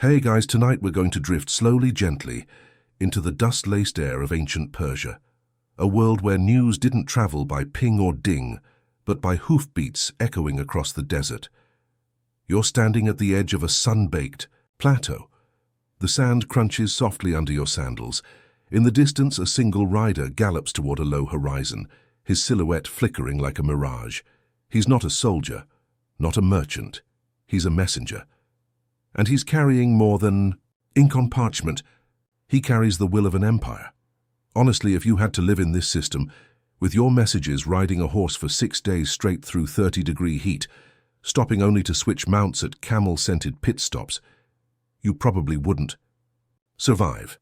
Hey guys, tonight we're going to drift slowly, gently, into the dust-laced air of ancient Persia, a world where news didn't travel by ping or ding, but by hoofbeats echoing across the desert. You're standing at the edge of a sun-baked plateau. The sand crunches softly under your sandals. In the distance, a single rider gallops toward a low horizon, his silhouette flickering like a mirage. He's not a soldier, not a merchant. He's a messenger. And he's carrying more than ink on parchment. He carries the will of an empire. Honestly, if you had to live in this system, with your messages riding a horse for 6 days straight through 30-degree heat, stopping only to switch mounts at camel-scented pit stops, you probably wouldn't survive.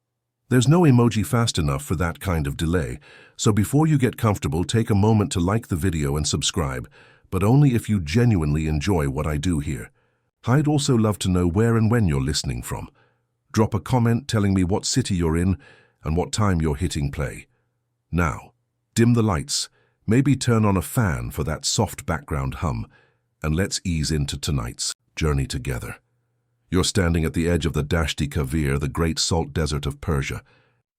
There's no emoji fast enough for that kind of delay, so before you get comfortable, take a moment to like the video and subscribe, but only if you genuinely enjoy what I do here. I'd also love to know where and when you're listening from. Drop a comment telling me what city you're in and what time you're hitting play. Now, dim the lights, maybe turn on a fan for that soft background hum, and let's ease into tonight's journey together. You're standing at the edge of the Dashti Kavir, the great salt desert of Persia.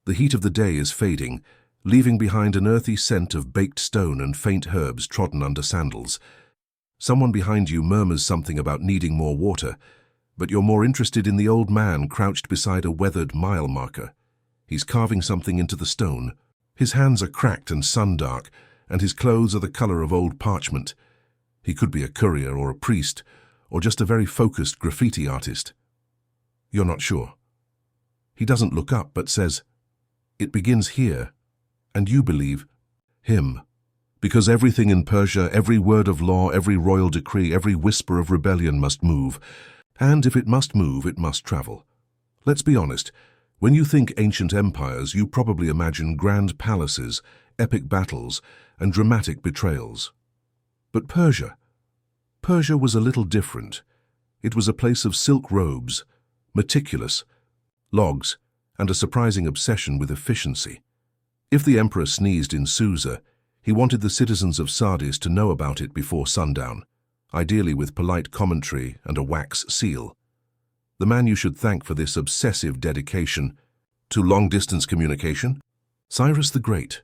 The heat of the day is fading, leaving behind an earthy scent of baked stone and faint herbs trodden under sandals. Someone behind you murmurs something about needing more water, but you're more interested in the old man crouched beside a weathered mile marker. He's carving something into the stone. His hands are cracked and sun-dark, and his clothes are the color of old parchment. He could be a courier or a priest, or just a very focused graffiti artist. You're not sure. He doesn't look up but says, "It begins here," and you believe him. Because everything in Persia, every word of law, every royal decree, every whisper of rebellion must move. And if it must move, it must travel. Let's be honest, when you think ancient empires, you probably imagine grand palaces, epic battles, and dramatic betrayals. But Persia was a little different. It was a place of silk robes, meticulous, logs, and a surprising obsession with efficiency. If the emperor sneezed in Susa, he wanted the citizens of Sardis to know about it before sundown, ideally with polite commentary and a wax seal. The man you should thank for this obsessive dedication to long-distance communication? Cyrus the Great.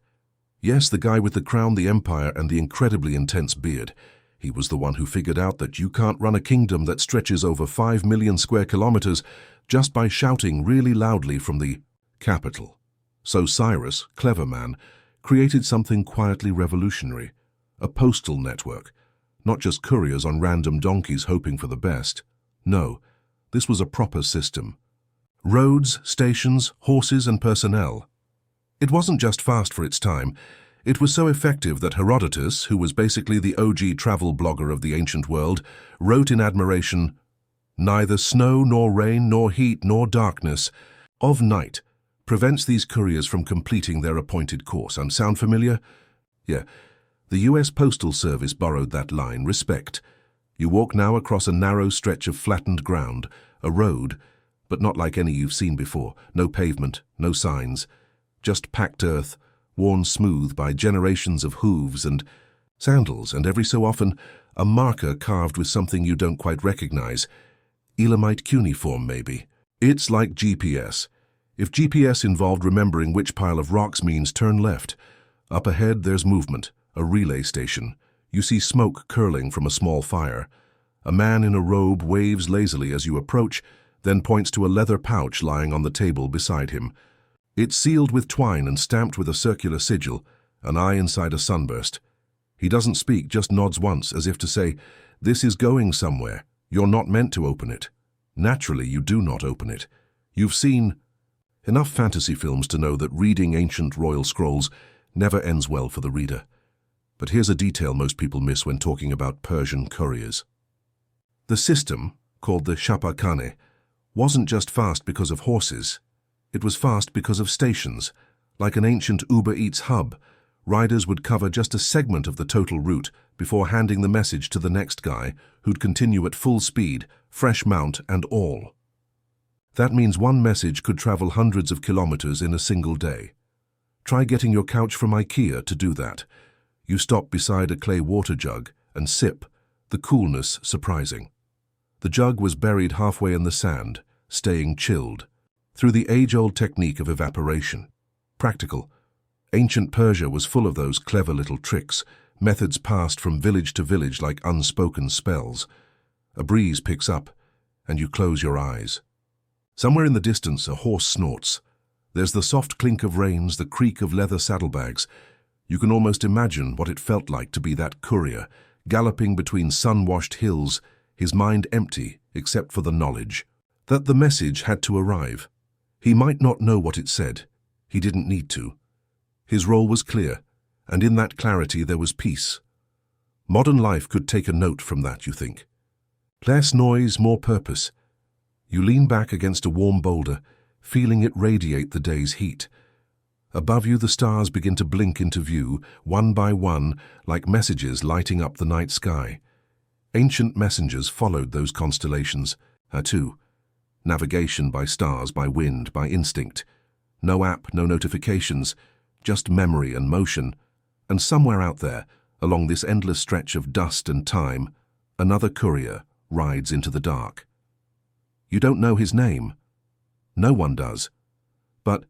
Yes, the guy with the crown, the empire, and the incredibly intense beard. He was the one who figured out that you can't run a kingdom that stretches over 5 million square kilometers just by shouting really loudly from the capital. So Cyrus, clever man, created something quietly revolutionary, a postal network, not just couriers on random donkeys hoping for the best. No, this was a proper system. Roads, stations, horses, and personnel. It wasn't just fast for its time. It was so effective that Herodotus, who was basically the OG travel blogger of the ancient world, wrote in admiration, "Neither snow nor rain nor heat nor darkness of night prevents these couriers from completing their appointed course." And sound familiar? Yeah, the US Postal Service borrowed that line, respect. You walk now across a narrow stretch of flattened ground, a road, but not like any you've seen before. No pavement, no signs, just packed earth, worn smooth by generations of hooves and sandals, and every so often a marker carved with something you don't quite recognize. Elamite cuneiform, maybe. It's like GPS. If GPS involved remembering which pile of rocks means turn left. Up ahead, there's movement, a relay station. You see smoke curling from a small fire. A man in a robe waves lazily as you approach, then points to a leather pouch lying on the table beside him. It's sealed with twine and stamped with a circular sigil, an eye inside a sunburst. He doesn't speak, just nods once, as if to say, "This is going somewhere. You're not meant to open it." Naturally, you do not open it. You've seen enough fantasy films to know that reading ancient royal scrolls never ends well for the reader. But here's a detail most people miss when talking about Persian couriers. The system, called the Chapar Khaneh, wasn't just fast because of horses. It was fast because of stations. Like an ancient Uber Eats hub, riders would cover just a segment of the total route before handing the message to the next guy, who'd continue at full speed, fresh mount and all. That means one message could travel hundreds of kilometers in a single day. Try getting your couch from IKEA to do that. You stop beside a clay water jug and sip, the coolness surprising. The jug was buried halfway in the sand, staying chilled, through the age-old technique of evaporation. Practical. Ancient Persia was full of those clever little tricks, methods passed from village to village like unspoken spells. A breeze picks up, and you close your eyes. Somewhere in the distance, a horse snorts. There's the soft clink of reins, the creak of leather saddlebags. You can almost imagine what it felt like to be that courier, galloping between sun-washed hills, his mind empty except for the knowledge that the message had to arrive. He might not know what it said. He didn't need to. His role was clear, and in that clarity there was peace. Modern life could take a note from that, you think. Less noise, more purpose. You lean back against a warm boulder, feeling it radiate the day's heat. Above you the stars begin to blink into view, one by one, like messages lighting up the night sky. Ancient messengers followed those constellations, too. Navigation by stars, by wind, by instinct. No app, no notifications, just memory and motion. And somewhere out there, along this endless stretch of dust and time, another courier rides into the dark. You don't know his name. No one does. But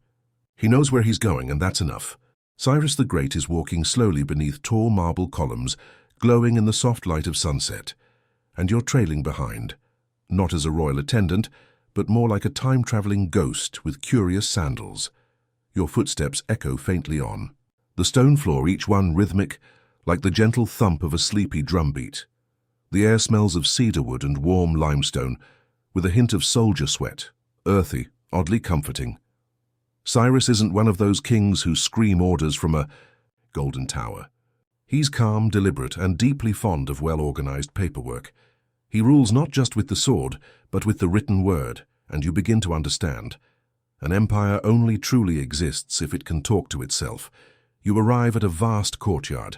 he knows where he's going, and that's enough. Cyrus the Great is walking slowly beneath tall marble columns, glowing in the soft light of sunset. And you're trailing behind, not as a royal attendant, but more like a time-traveling ghost with curious sandals. Your footsteps echo faintly on. The stone floor, each one rhythmic, like the gentle thump of a sleepy drumbeat. The air smells of cedarwood and warm limestone, with a hint of soldier sweat, earthy, oddly comforting. Cyrus isn't one of those kings who scream orders from a golden tower. He's calm, deliberate, and deeply fond of well-organized paperwork. He rules not just with the sword, but with the written word, and you begin to understand. An empire only truly exists if it can talk to itself. You arrive at a vast courtyard.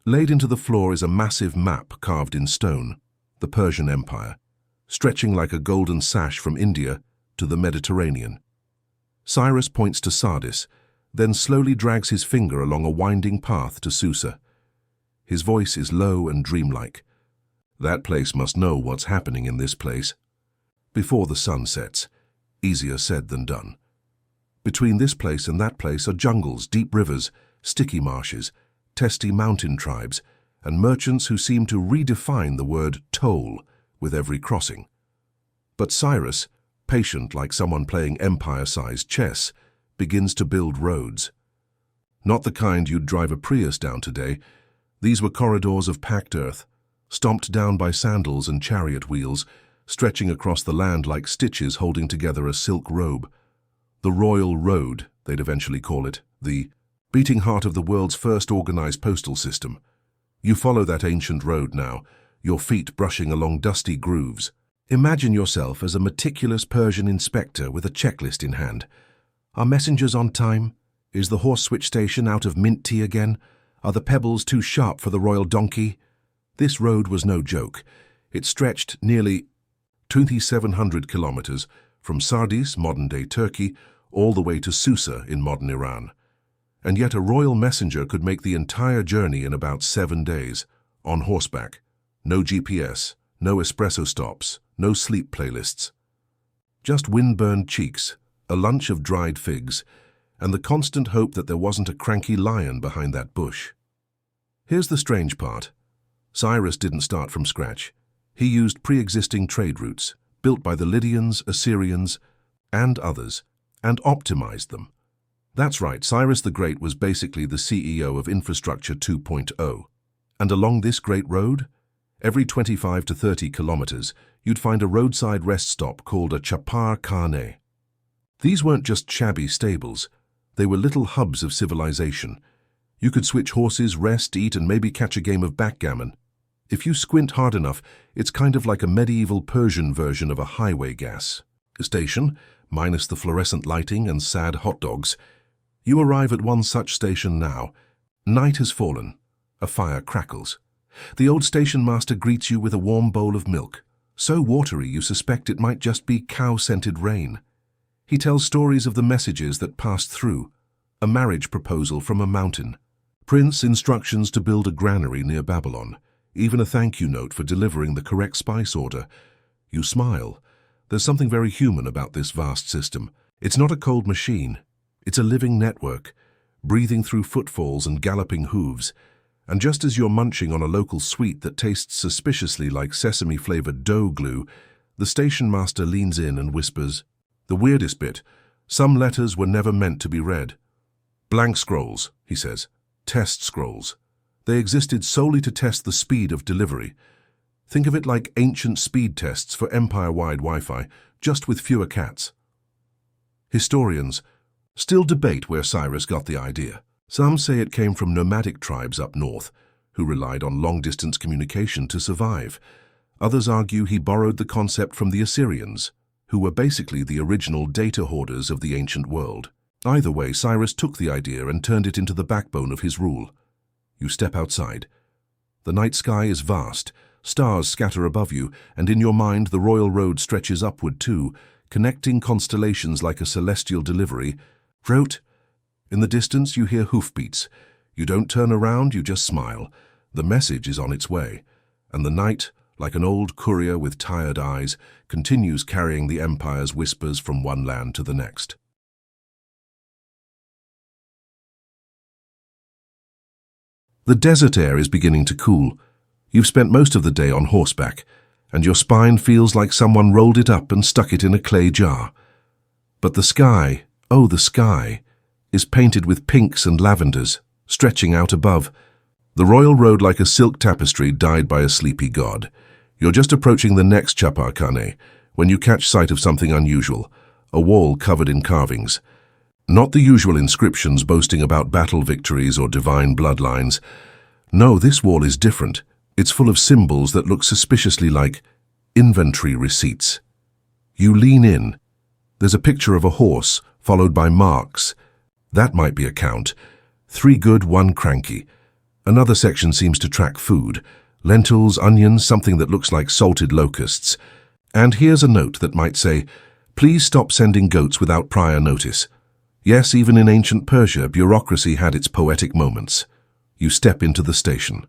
Laid into the floor is a massive map carved in stone, the Persian Empire, stretching like a golden sash from India to the Mediterranean. Cyrus points to Sardis, then slowly drags his finger along a winding path to Susa. His voice is low and dreamlike. That place must know what's happening in this place. Before the sun sets. Easier said than done. Between this place and that place are jungles, deep rivers, sticky marshes, testy mountain tribes, and merchants who seem to redefine the word toll with every crossing. But Cyrus, patient like someone playing empire-sized chess, begins to build roads. Not the kind you'd drive a Prius down today. These were corridors of packed earth, stomped down by sandals and chariot wheels, stretching across the land like stitches holding together a silk robe. The Royal Road, they'd eventually call it, the beating heart of the world's first organized postal system. You follow that ancient road now, your feet brushing along dusty grooves. Imagine yourself as a meticulous Persian inspector with a checklist in hand. Are messengers on time? Is the horse switch station out of mint tea again? Are the pebbles too sharp for the royal donkey? This road was no joke. It stretched nearly 2,700 kilometers from Sardis, modern-day Turkey, all the way to Susa in modern Iran. And yet a royal messenger could make the entire journey in about 7 days, on horseback. No GPS, no espresso stops, no sleep playlists. Just wind-burned cheeks, a lunch of dried figs, and the constant hope that there wasn't a cranky lion behind that bush. Here's the strange part. Cyrus didn't start from scratch. He used pre-existing trade routes, built by the Lydians, Assyrians, and others, and optimized them. That's right, Cyrus the Great was basically the CEO of Infrastructure 2.0. And along this great road, every 25 to 30 kilometers, you'd find a roadside rest stop called a Chapar Khaneh. These weren't just shabby stables. They were little hubs of civilization. You could switch horses, rest, eat, and maybe catch a game of backgammon. If you squint hard enough, it's kind of like a medieval Persian version of a highway gas station, minus the fluorescent lighting and sad hot dogs. You arrive at one such station now. Night has fallen. A fire crackles. The old station master greets you with a warm bowl of milk, so watery you suspect it might just be cow-scented rain. He tells stories of the messages that passed through. A marriage proposal from a mountain. Prince instructions to build a granary near Babylon. Even a thank you note for delivering the correct spice order. You smile. There's something very human about this vast system. It's not a cold machine. It's a living network, breathing through footfalls and galloping hooves. And just as you're munching on a local sweet that tastes suspiciously like sesame-flavored dough glue, the station master leans in and whispers, "The weirdest bit, some letters were never meant to be read. Blank scrolls," he says, "test scrolls. They existed solely to test the speed of delivery. Think of it like ancient speed tests for empire-wide Wi-Fi, just with fewer cats." Historians still debate where Cyrus got the idea. Some say it came from nomadic tribes up north, who relied on long-distance communication to survive. Others argue he borrowed the concept from the Assyrians, who were basically the original data hoarders of the ancient world. Either way, Cyrus took the idea and turned it into the backbone of his rule. You step outside. The night sky is vast, stars scatter above you, and in your mind the royal road stretches upward too, connecting constellations like a celestial delivery. Rote. In the distance you hear hoofbeats. You don't turn around, you just smile. The message is on its way, and the night, like an old courier with tired eyes, continues carrying the empire's whispers from one land to the next. The desert air is beginning to cool. You've spent most of the day on horseback, and your spine feels like someone rolled it up and stuck it in a clay jar. But the sky, oh the sky, is painted with pinks and lavenders, stretching out above. The royal road like a silk tapestry dyed by a sleepy god. You're just approaching the next Chapar Khaneh when you catch sight of something unusual, a wall covered in carvings. Not the usual inscriptions boasting about battle victories or divine bloodlines. No, this wall is different. It's full of symbols that look suspiciously like inventory receipts. You lean in. There's a picture of a horse, followed by marks. That might be a count. 3 good, 1 cranky. Another section seems to track food. Lentils, onions, something that looks like salted locusts. And here's a note that might say, "Please stop sending goats without prior notice." Yes, even in ancient Persia, bureaucracy had its poetic moments. You step into the station.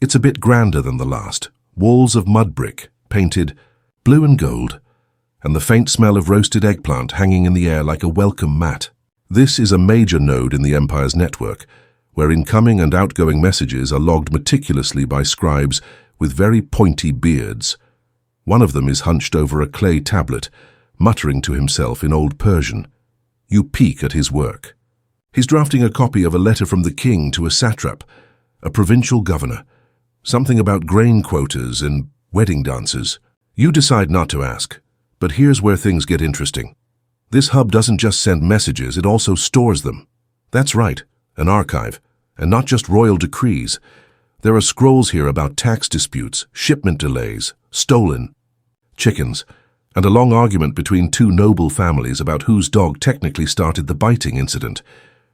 It's a bit grander than the last. Walls of mud brick, painted blue and gold, and the faint smell of roasted eggplant hanging in the air like a welcome mat. This is a major node in the empire's network, where incoming and outgoing messages are logged meticulously by scribes with very pointy beards. One of them is hunched over a clay tablet, muttering to himself in Old Persian. You peek at his work. He's drafting a copy of a letter from the king to a satrap, a provincial governor, something about grain quotas and wedding dances. You decide not to ask, but here's where things get interesting. This hub doesn't just send messages, it also stores them. That's right, an archive, and not just royal decrees. There are scrolls here about tax disputes, shipment delays, stolen chickens, and a long argument between 2 noble families about whose dog technically started the biting incident.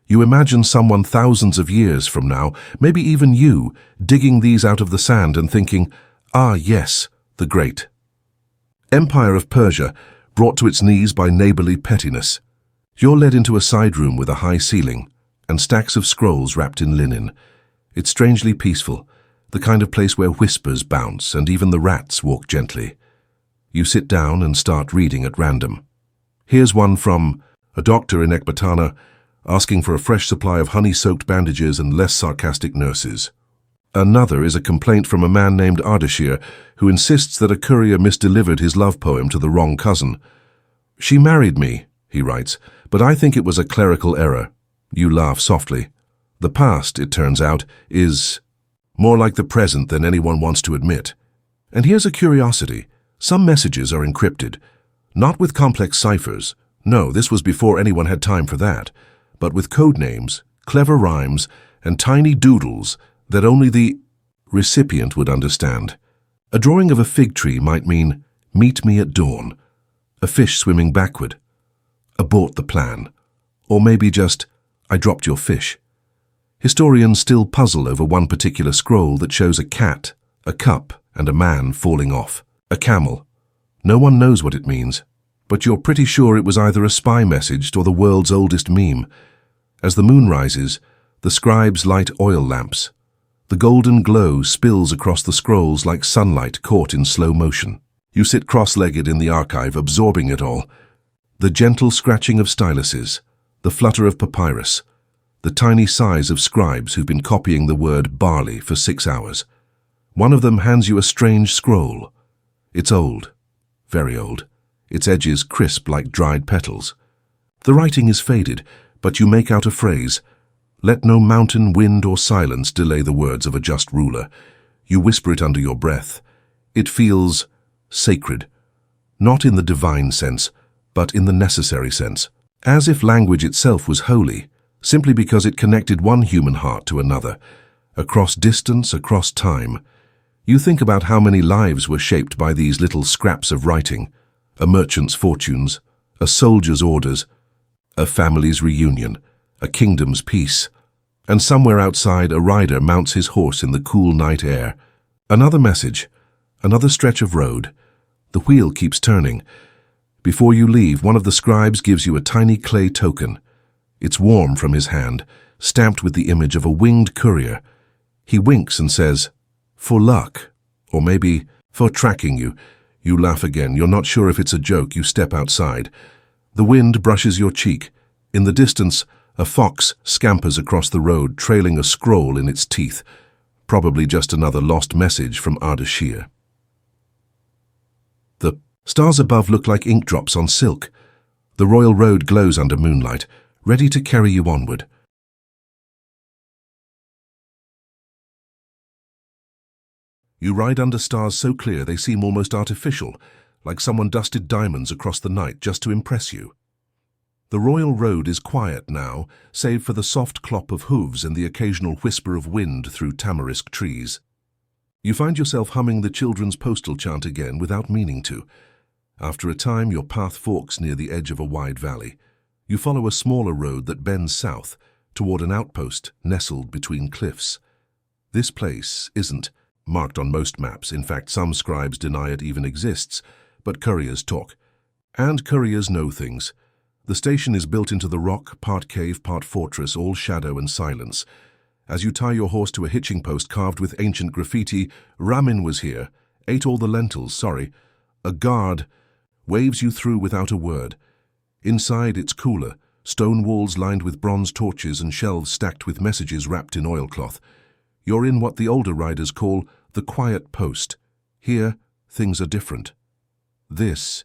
You imagine someone thousands of years from now, maybe even you, digging these out of the sand and thinking, "Ah, yes, the great Empire of Persia, brought to its knees by neighborly pettiness." You're led into a side room with a high ceiling and stacks of scrolls wrapped in linen. It's strangely peaceful, the kind of place where whispers bounce and even the rats walk gently. You sit down and start reading at random. Here's one from a doctor in Ecbatana asking for a fresh supply of honey-soaked bandages and less sarcastic nurses. Another is a complaint from a man named Ardashir who insists that a courier misdelivered his love poem to the wrong cousin. "She married me," he writes, "but I think it was a clerical error." You laugh softly. The past, it turns out, is more like the present than anyone wants to admit. And here's a curiosity. Some messages are encrypted, not with complex ciphers. No, this was before anyone had time for that, but with code names, clever rhymes, and tiny doodles that only the recipient would understand. A drawing of a fig tree might mean, "Meet me at dawn," a fish swimming backward, "Abort the plan," or maybe just, "I dropped your fish." Historians still puzzle over one particular scroll that shows a cat, a cup, and a man falling off. A camel. No one knows what it means, but you're pretty sure it was either a spy message or the world's oldest meme. As the moon rises, the scribes light oil lamps. The golden glow spills across the scrolls like sunlight caught in slow motion. You sit cross-legged in the archive, absorbing it all. The gentle scratching of styluses, the flutter of papyrus, the tiny sighs of scribes who've been copying the word barley for 6 hours. One of them hands you a strange scroll. It's old, very old, its edges crisp like dried petals. The writing is faded, but you make out a phrase. Let no mountain, wind, or silence delay the words of a just ruler. You whisper it under your breath. It feels sacred, not in the divine sense, but in the necessary sense, as if language itself was holy, simply because it connected one human heart to another, across distance, across time. You think about how many lives were shaped by these little scraps of writing, a merchant's fortunes, a soldier's orders, a family's reunion, a kingdom's peace. And somewhere outside, a rider mounts his horse in the cool night air. Another message, another stretch of road. The wheel keeps turning. Before you leave, one of the scribes gives you a tiny clay token. It's warm from his hand, stamped with the image of a winged courier. He winks and says, "For luck," or maybe, "For tracking you." You laugh again. You're not sure if it's a joke. You step outside. The wind brushes your cheek. In the distance, a fox scampers across the road, trailing a scroll in its teeth. Probably just another lost message from Ardashir. The stars above look like ink drops on silk. The royal road glows under moonlight, ready to carry you onward. You ride under stars so clear they seem almost artificial, like someone dusted diamonds across the night just to impress you. The royal road is quiet now, save for the soft clop of hooves and the occasional whisper of wind through tamarisk trees. You find yourself humming the children's Postal chant again without meaning to. After a time, your path forks near the edge of a wide valley. You follow a smaller road that bends south, toward an outpost nestled between cliffs. This place isn't marked on most maps. In fact, some scribes deny it even exists, but couriers talk. And couriers know things. The station is built into the rock, part cave, part fortress, all shadow and silence. As you tie your horse to a hitching post carved with ancient graffiti, "Ramin was here, ate all the lentils, sorry." A guard waves you through without a word. Inside, it's cooler, stone walls lined with bronze torches and shelves stacked with messages wrapped in oilcloth. You're in what the older riders call the quiet post. Here, things are different. This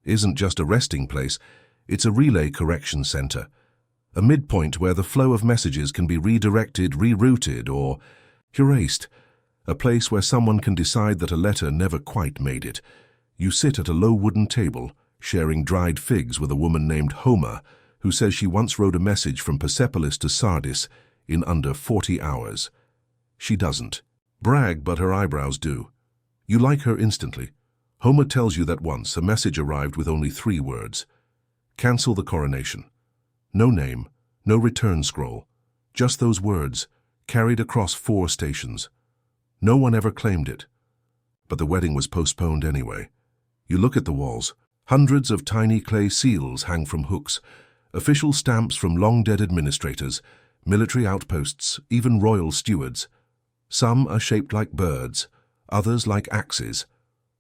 isn't just a resting place, it's a relay correction center, a midpoint where the flow of messages can be redirected, rerouted, or erased, a place where someone can decide that a letter never quite made it. You sit at a low wooden table, sharing dried figs with a woman named Homer, who says she once wrote a message from Persepolis to Sardis in under 40 hours. She doesn't brag, but her eyebrows do. You like her instantly. Homer tells you that once a message arrived with only 3 words. Cancel the coronation. No name, no return scroll. Just those words, carried across 4 stations. No one ever claimed it. But the wedding was postponed anyway. You look at the walls. Hundreds of tiny clay seals hang from hooks. Official stamps from long-dead administrators, military outposts, even royal stewards. Some are shaped like birds, others like axes.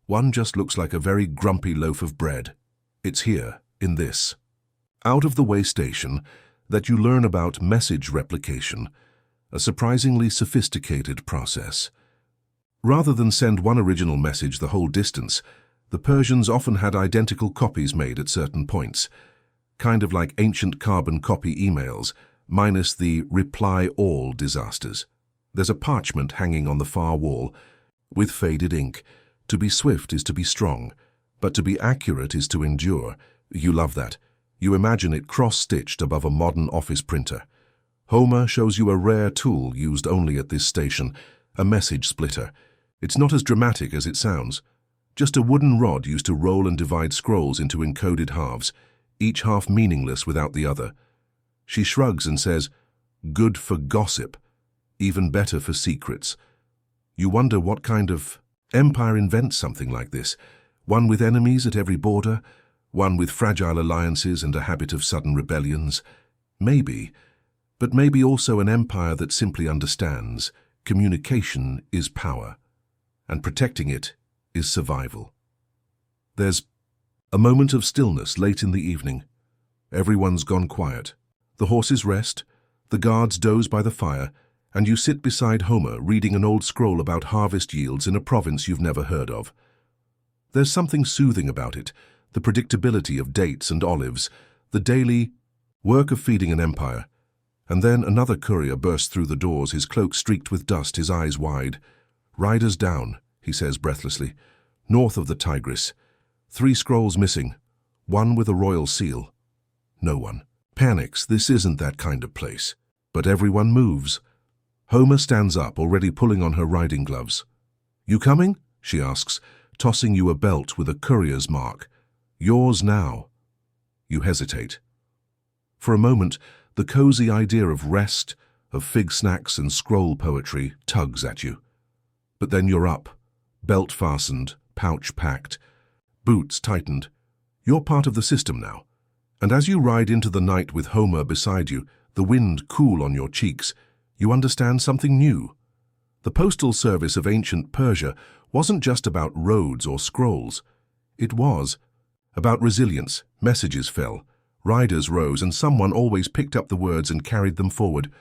One just looks like a very grumpy loaf of bread. It's here, in this out-of-the-way station, that you learn about message replication, a surprisingly sophisticated process. Rather than send one original message the whole distance, the Persians often had identical copies made at certain points, kind of like ancient carbon copy emails, minus the reply all disasters. There's a parchment hanging on the far wall, with faded ink. To be swift is to be strong, but to be accurate is to endure. You love that. You imagine it cross-stitched above a modern office printer. Homer shows you a rare tool used only at this station, a message splitter. It's not as dramatic as it sounds. Just a wooden rod used to roll and divide scrolls into encoded halves, each half meaningless without the other. She shrugs and says, "Good for gossip, even better for secrets." You wonder what kind of empire invents something like this, one with enemies at every border, one with fragile alliances and a habit of sudden rebellions. Maybe, but maybe also an empire that simply understands communication is power, and protecting it is survival. There's a moment of stillness late in the evening. Everyone's gone quiet. The horses rest, the guards doze by the fire, and you sit beside Homer reading an old scroll about harvest yields in a province you've never heard of. There's something soothing about it, the predictability of dates and olives, the daily work of feeding an empire. And then another courier bursts through the doors, his cloak streaked with dust, his eyes wide. "Riders down," he says breathlessly. "North of the Tigris. 3 scrolls missing, 1 with a royal seal." No one panics. This isn't that kind of place. But everyone moves. Homer stands up, already pulling on her riding gloves. "You coming?" she asks, tossing you a belt with a courier's mark. "Yours now." You hesitate. For a moment, the cozy idea of rest, of fig snacks and scroll poetry tugs at you. But then you're up, belt fastened, pouch packed, boots tightened. You're part of the system now. And as you ride into the night with Homer beside you, the wind cool on your cheeks, you understand something new. The postal service of ancient Persia wasn't just about roads or scrolls. It was about resilience. Messages fell, riders rose, and someone always picked up the words and carried them forward.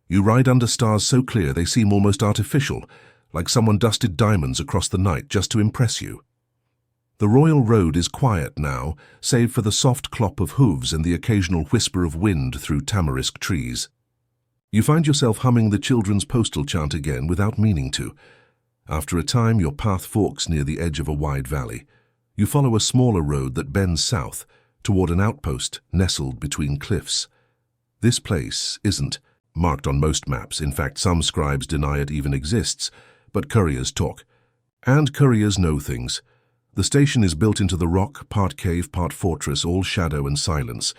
You ride under stars so clear they seem almost artificial, like someone dusted diamonds across the night just to impress you. The royal road is quiet now, save for the soft clop of hooves and the occasional whisper of wind through tamarisk trees. You find yourself humming the children's postal chant again without meaning to. After a time, your path forks near the edge of a wide valley. You follow a smaller road that bends south, toward an outpost nestled between cliffs. This place isn't marked on most maps. In fact, some scribes deny it even exists, but couriers talk. And couriers know things. The station is built into the rock, part cave, part fortress, all shadow and silence.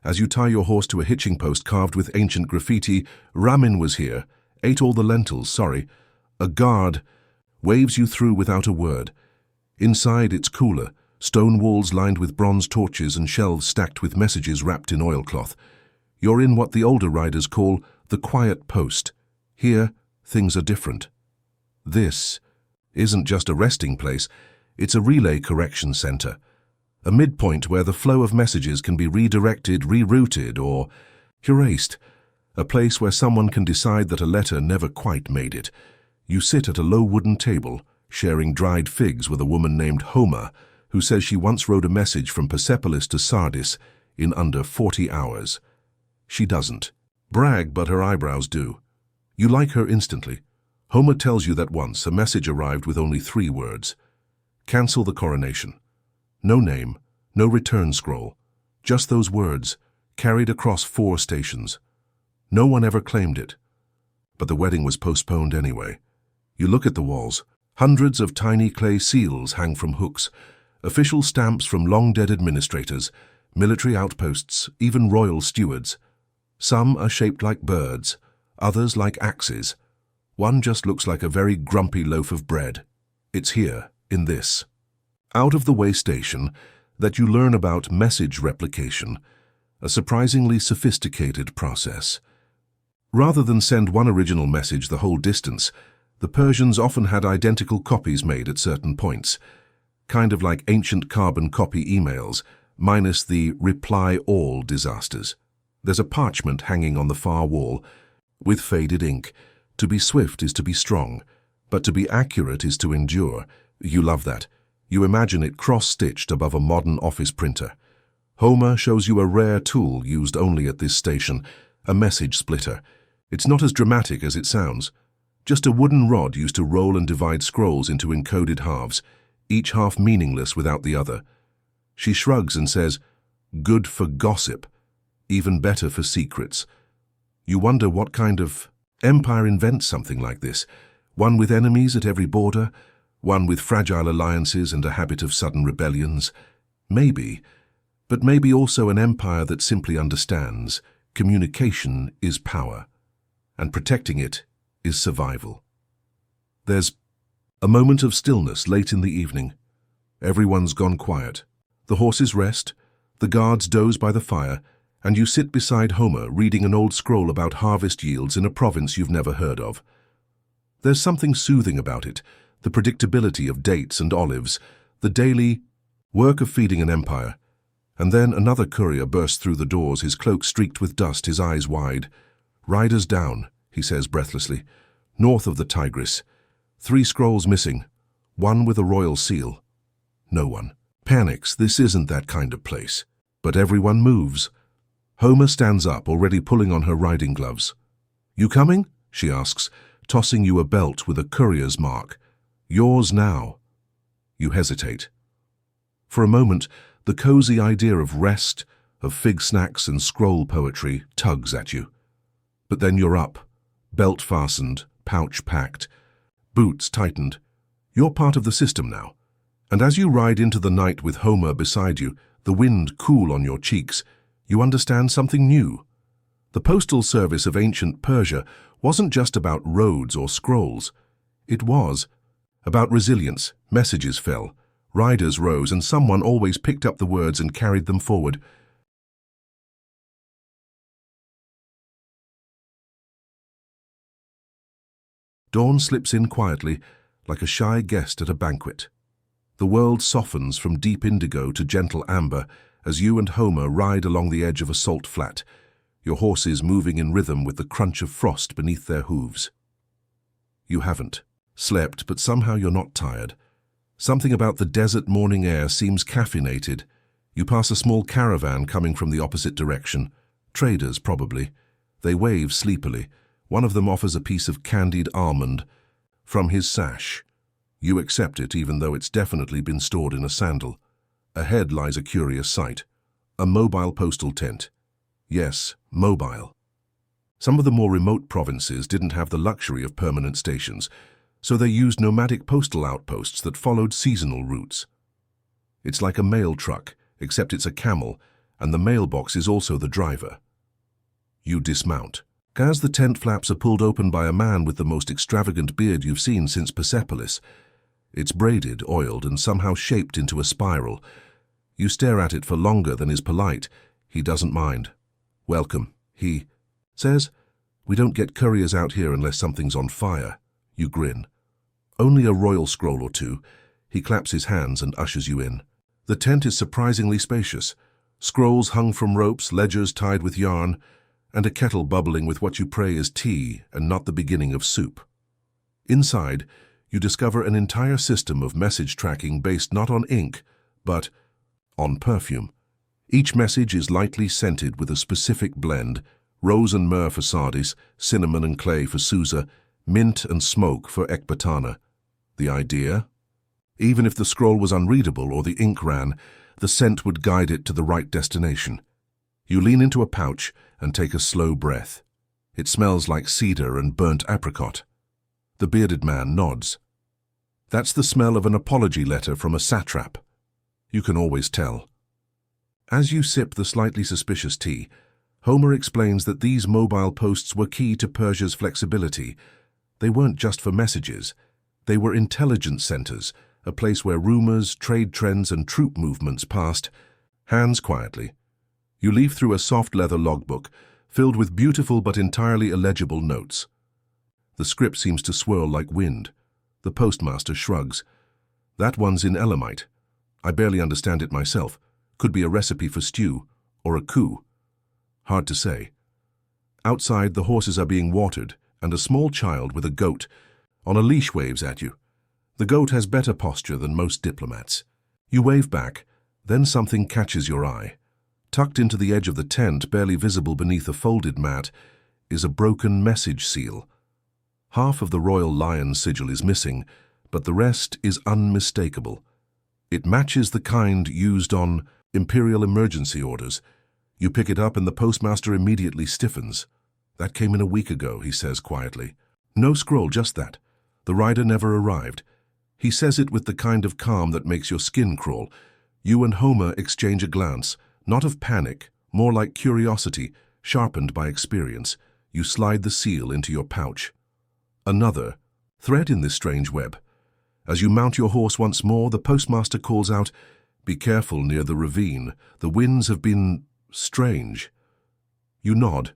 As you tie your horse to a hitching post carved with ancient graffiti, "Ramin was here, ate all the lentils, sorry," a guard waves you through without a word. Inside, it's cooler, stone walls lined with bronze torches and shelves stacked with messages wrapped in oilcloth. You're in what the older riders call the quiet post. Here, things are different. This isn't just a resting place, it's a relay correction center, a midpoint where the flow of messages can be redirected, rerouted, or erased, a place where someone can decide that a letter never quite made it. You sit at a low wooden table, sharing dried figs with a woman named Homer, who says she once wrote a message from Persepolis to Sardis in under 40 hours. She doesn't brag, but her eyebrows do. You like her instantly. Homer tells you that once a message arrived with only 3 words. Cancel the coronation. No name, no return scroll. Just those words, carried across 4 stations. No one ever claimed it. But the wedding was postponed anyway. You look at the walls. Hundreds of tiny clay seals hang from hooks. Official stamps from long-dead administrators, military outposts, even royal stewards. Some are shaped like birds, others like axes. One just looks like a very grumpy loaf of bread. It's here, in this out-of-the-way station, that you learn about message replication, a surprisingly sophisticated process. Rather than send one original message the whole distance, the Persians often had identical copies made at certain points, kind of like ancient carbon copy emails, minus the reply all disasters. There's a parchment hanging on the far wall with faded ink. To be swift is to be strong, but to be accurate is to endure. You love that. You imagine it cross-stitched above a modern office printer. Homer shows you a rare tool used only at this station, a message splitter. It's not as dramatic as it sounds. Just a wooden rod used to roll and divide scrolls into encoded halves, each half meaningless without the other. She shrugs and says, "Good for gossip, even better for secrets." You wonder what kind of empire invents something like this, one with enemies at every border, one with fragile alliances and a habit of sudden rebellions. Maybe, but maybe also an empire that simply understands communication is power, and protecting it is survival. There's a moment of stillness late in the evening. Everyone's gone quiet. The horses rest, the guards doze by the fire, and you sit beside Homer reading an old scroll about harvest yields in a province you've never heard of. There's something soothing about it, the predictability of dates and olives, the daily work of feeding an empire. And then another courier bursts through the doors, his cloak streaked with dust, his eyes wide. "Riders down," he says breathlessly. "North of the Tigris. 3 scrolls missing, one with a royal seal." No one panics. This isn't that kind of place. But everyone moves. Homer stands up, already pulling on her riding gloves. "You coming?" she asks, tossing you a belt with a courier's mark. "Yours now." You hesitate. For a moment, the cozy idea of rest, of fig snacks and scroll poetry tugs at you. But then you're up, belt fastened, pouch packed, boots tightened. You're part of the system now. And as you ride into the night with Homer beside you, the wind cool on your cheeks, you understand something new. The postal service of ancient Persia wasn't just about roads or scrolls. It was about resilience. Messages fell, riders rose, and someone always picked up the words and carried them forward. Dawn slips in quietly, like a shy guest at a banquet. The world softens from deep indigo to gentle amber as you and Homer ride along the edge of a salt flat, your horses moving in rhythm with the crunch of frost beneath their hooves. You haven't slept, but somehow you're not tired. Something about the desert morning air seems caffeinated. You pass a small caravan coming from the opposite direction. Traders, probably. They wave sleepily. One of them offers a piece of candied almond from his sash. You accept it, even though it's definitely been stored in a sandal. Ahead lies a curious sight. A mobile postal tent. Yes, mobile. Some of the more remote provinces didn't have the luxury of permanent stations, so they used nomadic postal outposts that followed seasonal routes. It's like a mail truck, except it's a camel, and the mailbox is also the driver. You dismount. As the tent flaps are pulled open by a man with the most extravagant beard you've seen since Persepolis. It's braided, oiled, and somehow shaped into a spiral. You stare at it for longer than is polite. He doesn't mind. "Welcome," he says. "We don't get couriers out here unless something's on fire." You grin. "Only a royal scroll or two." He claps his hands and ushers you in. The tent is surprisingly spacious. Scrolls hung from ropes, ledgers tied with yarn, and a kettle bubbling with what you pray is tea and not the beginning of soup. Inside, you discover an entire system of message tracking based not on ink, but on perfume. Each message is lightly scented with a specific blend: rose and myrrh for Sardis, cinnamon and clay for Susa, mint and smoke for Ecbatana. The idea? Even if the scroll was unreadable or the ink ran, the scent would guide it to the right destination. You lean into a pouch and take a slow breath. It smells like cedar and burnt apricot. The bearded man nods. That's the smell of an apology letter from a satrap. You can always tell. As you sip the slightly suspicious tea, Homer explains that these mobile posts were key to Persia's flexibility. They weren't just for messages. They were intelligence centers, a place where rumors, trade trends, and troop movements passed hands quietly. You leaf through a soft leather logbook, filled with beautiful but entirely illegible notes. The script seems to swirl like wind. The postmaster shrugs. "That one's in Elamite. I barely understand it myself. Could be a recipe for stew, or a coup. Hard to say." Outside, the horses are being watered, and a small child with a goat on a leash waves at you. The goat has better posture than most diplomats. You wave back, then something catches your eye. Tucked into the edge of the tent, barely visible beneath a folded mat, is a broken message seal. Half of the royal lion sigil is missing, but the rest is unmistakable. It matches the kind used on imperial emergency orders. You pick it up and the postmaster immediately stiffens. "That came in a week ago," he says quietly. "No scroll, just that. The rider never arrived." He says it with the kind of calm that makes your skin crawl. You and Homer exchange a glance, not of panic, more like curiosity, sharpened by experience. You slide the seal into your pouch. Another thread in this strange web. As you mount your horse once more, the postmaster calls out, "Be careful near the ravine. The winds have been strange." You nod.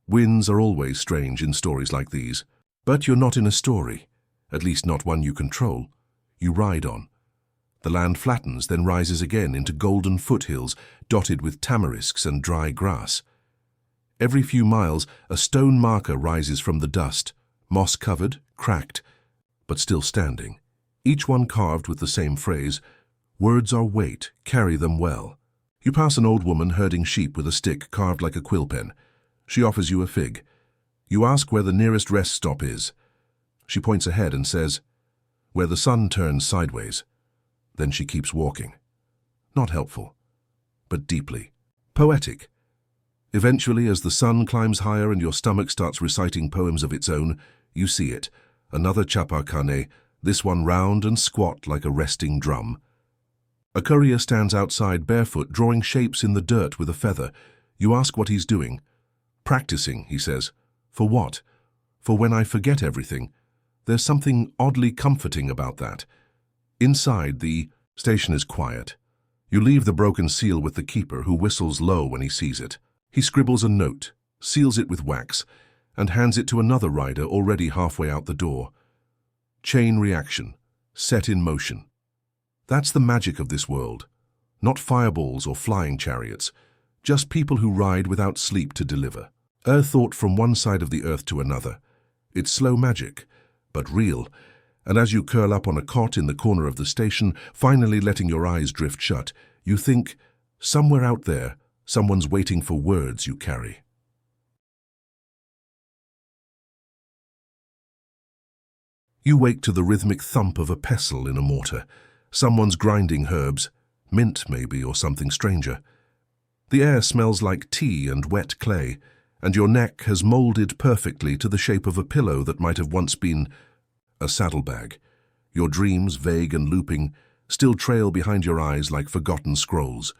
Winds are always strange in stories like these. But you're not in a story, at least not one you control. You ride on. The land flattens, then rises again into golden foothills dotted with tamarisks and dry grass. Every few miles, a stone marker rises from the dust, moss-covered, cracked, but still standing. Each one carved with the same phrase, "Words are weight, carry them well." You pass an old woman herding sheep with a stick carved like a quill pen. She offers you a fig. You ask where the nearest rest stop is. She points ahead and says, "Where the sun turns sideways." Then she keeps walking. Not helpful, but deeply poetic. Eventually, as the sun climbs higher and your stomach starts reciting poems of its own, you see it, another Chapar Khaneh, this one round and squat like a resting drum. A courier stands outside barefoot, drawing shapes in the dirt with a feather. You ask what he's doing. "Practicing," he says. "For what?" "For when I forget everything." There's something oddly comforting about that. Inside, the station is quiet. You leave the broken seal with the keeper, who whistles low when he sees it. He scribbles a note, seals it with wax, and hands it to another rider already halfway out the door. Chain reaction, set in motion. That's the magic of this world. Not fireballs or flying chariots, just people who ride without sleep to deliver. A thought from one side of the earth to another. It's slow magic, but real, and as you curl up on a cot in the corner of the station, finally letting your eyes drift shut, you think, somewhere out there, someone's waiting for words you carry. You wake to the rhythmic thump of a pestle in a mortar. Someone's grinding herbs, mint maybe, or something stranger. The air smells like tea and wet clay, and your neck has molded perfectly to the shape of a pillow that might have once been a saddlebag. Your dreams, vague and looping, still trail behind your eyes like forgotten scrolls.